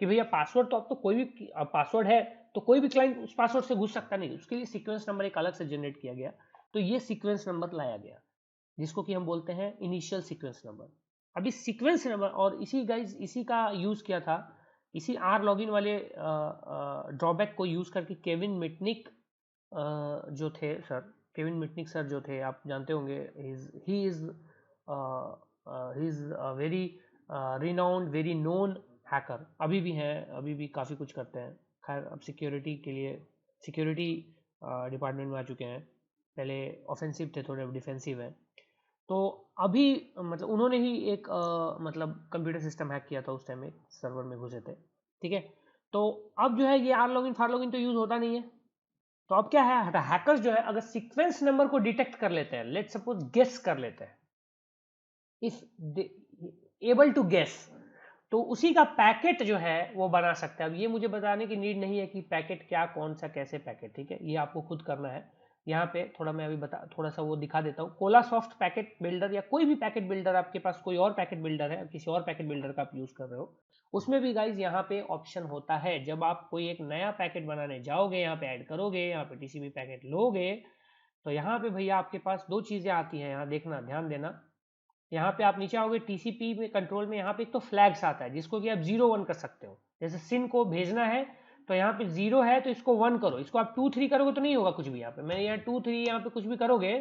कि भैया पासवर्ड तो अब तो कोई भी पासवर्ड है तो कोई भी क्लाइंट उस पासवर्ड से घुस सकता नहीं, उसके लिए सीक्वेंस नंबर एक अलग से जनरेट किया गया। तो ये सीक्वेंस नंबर लाया गया जिसको कि हम बोलते हैं इनिशियल सीक्वेंस नंबर। अभी सीक्वेंस नंबर, और इसी गाइज इसी का यूज किया था, इसी आर लॉगिन वाले ड्रॉबैक को यूज करके केविन मिटनिक जो थे सर, केविन मिटनिक सर जो थे, आप जानते होंगे, he is very renowned, very known hacker, अभी भी हैं, अभी भी काफ़ी कुछ करते हैं। खैर अब सिक्योरिटी के लिए, सिक्योरिटी डिपार्टमेंट में आ चुके हैं, पहले ऑफेंसिव थे, थोड़े डिफेंसिव हैं। तो अभी मतलब उन्होंने ही एक मतलब कंप्यूटर सिस्टम हैक किया था उस टाइम में, सर्वर में घुसे थे, ठीक है। तो अब जो है ये आर लॉगिन फार लॉगिन तो यूज होता नहीं है। तो अब क्या है, हैकर्स जो है अगर सीक्वेंस नंबर को डिटेक्ट कर लेते हैं, लेट सपोज गेस कर लेते हैं, इफ एबल टू गेस, तो उसी का पैकेट जो है वो बना सकता है। अब ये मुझे बताने की नीड नहीं है कि पैकेट क्या, कौन सा, कैसे पैकेट, ठीक है, ये आपको खुद करना है। यहाँ पे थोड़ा मैं अभी थोड़ा सा वो दिखा देता हूँ। कोलासॉफ्ट पैकेट बिल्डर या कोई भी पैकेट बिल्डर, आपके पास कोई और पैकेट बिल्डर है, किसी और पैकेट बिल्डर का आप यूज कर रहे हो, उसमें भी गाइज यहाँ पे ऑप्शन होता है, जब आप कोई एक नया पैकेट बनाने जाओगे, यहाँ पे ऐड करोगे, यहाँ पे टीसीपी पैकेट लोगे, तो यहाँ पे भैया आपके पास दो चीजें आती हैं, यहाँ देखना, ध्यान देना। यहाँ पे आप नीचे आओगे टीसीपी में, कंट्रोल में, यहाँ पे एक तो फ्लैग्स आता है जिसको कि आप 0 1 कर सकते हो। जैसे सिन को भेजना है तो यहाँ पे 0 है तो इसको 1 करो, इसको आप 2 3 करोगे तो नहीं होगा कुछ भी। यहाँ पे मैंने यहाँ 2 3 यहाँ पे कुछ भी करोगे,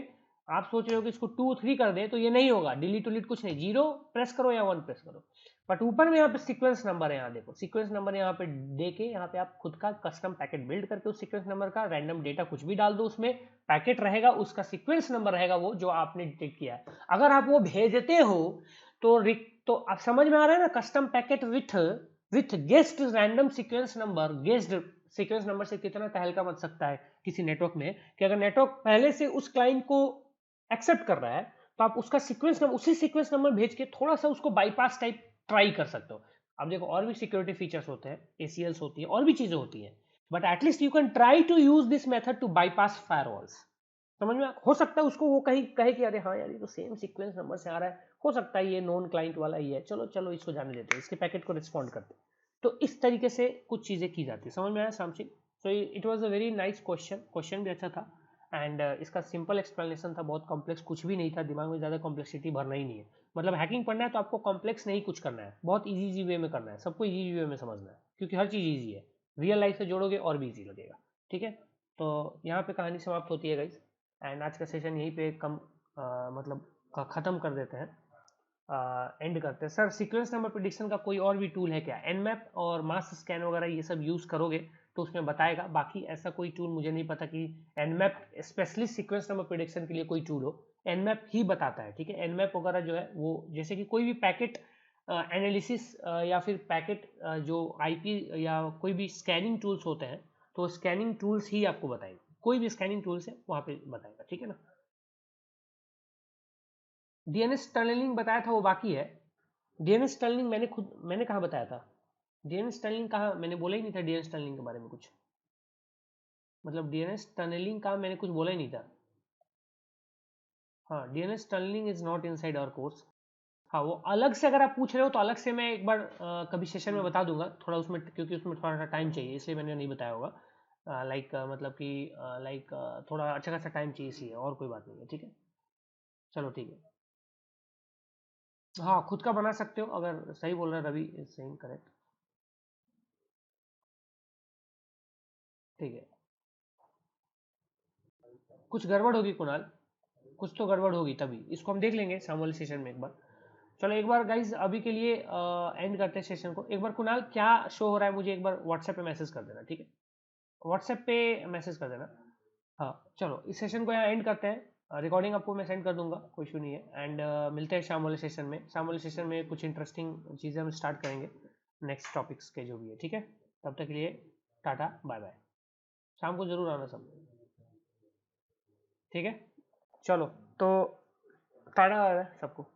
आप सोच रहे हो कि इसको 2 3 कर दे तो ये नहीं होगा, डिलीट उलीट कुछ नहीं, 0 प्रेस करो या 1 प्रेस करो। बट ऊपर में यहाँ पे सीक्वेंस नंबर है, यहाँ देखो सीक्वेंस नंबर यहाँ पे दे के, यहाँ पे आप खुद का कस्टम पैकेट बिल्ड करके उस सीक्वेंस नंबर का रैंडम डेटा कुछ भी डाल दो, उसमें पैकेट रहेगा, उसका सीक्वेंस नंबर रहेगा वो जो आपने डिटेक्ट किया है। अगर आप वो भेजते हो तो तो आप समझ में आ रहा है ना, custom packet with guessed random sequence number. Guessed sequence number से कितना तहलका मच सकता है किसी नेटवर्क में, कि अगर नेटवर्क पहले से उस क्लाइंट को एक्सेप्ट कर रहा है तो आप उसका सीक्वेंस नंबर, उसी सीक्वेंस नंबर भेज के थोड़ा सा उसको बाईपास टाइप ट्राई कर सकते हो। अब देखो और भी सिक्योरिटी फीचर्स होते हैं, एसीएल्स होती है, और भी चीजें होती है, but at least you can try to use this method to bypass firewalls. समझ में हो सकता है उसको वो कहीं कहे कि अरे हाँ यार ये तो सेम सीक्वेंस नंबर से आ रहा है, हो सकता है ये नॉन क्लाइंट वाला ही है, चलो चलो इसको जाने देते हैं, इसके पैकेट को रिस्पॉन्ड करते हैं। तो इस तरीके से कुछ चीजें की जाती है। समझ में आया Shamchi? So it was a very nice question, question भी अच्छा था, एंड इसका सिंपल एक्सप्लेनेशन था, बहुत कॉम्प्लेक्स कुछ भी नहीं था, दिमाग में ज़्यादा कॉम्प्लेक्सिटी भरना ही नहीं है। मतलब हैकिंग पढ़ना है तो आपको कॉम्प्लेक्स नहीं कुछ करना है, बहुत इजी वे में करना है, सबको इजी वे में समझना है, क्योंकि हर चीज़ ईजी है, रियल लाइफ से जोड़ोगे और भी ईजी लगेगा, ठीक है। तो यहाँ पे कहानी समाप्त होती है गाइस, एंड आज का सेशन यहीं पे मतलब ख़त्म कर देते हैं, एंड करते हैं। सर सीक्वेंस नंबर प्रिडिक्शन का कोई और भी टूल है क्या? एनमैप और मास स्कैन वगैरह ये सब यूज़ करोगे तो उसमें बताएगा, बाकी ऐसा कोई टूल मुझे नहीं पता कि Nmap specialist sequence number prediction के लिए कोई टूल हो। एनमैप ही बताता है, ठीक है। एनमैप वगैरह जो है वो जैसे कि कोई भी पैकेट एनालिसिस या फिर पैकेट जो आईपी या कोई भी स्कैनिंग टूल्स होते हैं, तो स्कैनिंग टूल्स ही आपको बताएंगे, कोई भी स्कैनिंग टूल्स है वहाँ पे बताएगा, ठीक है ना। डीएनएस टनलिंग बताया था वो बाकी है। डीएनएस टनलिंग मैंने कहाँ बताया था? डीएनएस टनलिंग कहाँ, मैंने बोला ही नहीं था डीएनएस टनलिंग के बारे में कुछ, मतलब डीएनएस टनलिंग का मैंने कुछ बोला ही नहीं था। हाँ, DNS tunnelling is not inside our course. हाँ, वो अलग से अगर आप पूछ रहे हो तो अलग से मैं एक बार कभी सेशन में बता दूंगा थोड़ा उसमें, क्योंकि उसमें थोड़ा सा टाइम चाहिए, इसलिए मैंने नहीं बताया होगा। लाइक मतलब कि लाइक थोड़ा अच्छा खासा टाइम चाहिए, इसलिए, और कोई बात नहीं है, ठीक है। चलो ठीक है। हाँ, खुद का बना सकते हो, अगर सही बोल रहा है रवि, इज सेइंग करेक्ट, ठीक है। कुछ गड़बड़ होगी कुणाल, कुछ तो गड़बड़ होगी, तभी इसको हम देख लेंगे शाम वाले सेशन में एक बार। चलो एक बार गाइज अभी के लिए एंड करते हैं सेशन को। एक बार कुणाल क्या शो हो रहा है मुझे एक बार व्हाट्सएप पे मैसेज कर देना, ठीक है? व्हाट्सएप पे मैसेज कर देना। हाँ चलो इस सेशन को यहाँ एंड करते हैं। रिकॉर्डिंग आपको मैं सेंड कर दूंगा, कोई इशू नहीं है। एंड मिलते हैं शाम वाले सेशन में। शाम वाले सेशन में कुछ इंटरेस्टिंग चीज़ें हम स्टार्ट करेंगे नेक्स्ट टॉपिक्स के जो भी है, ठीक है? तब तक के लिए टाटा बाय बाय। शाम को जरूर आना सब, ठीक है? चलो तो टाटा बाय बाय सबको।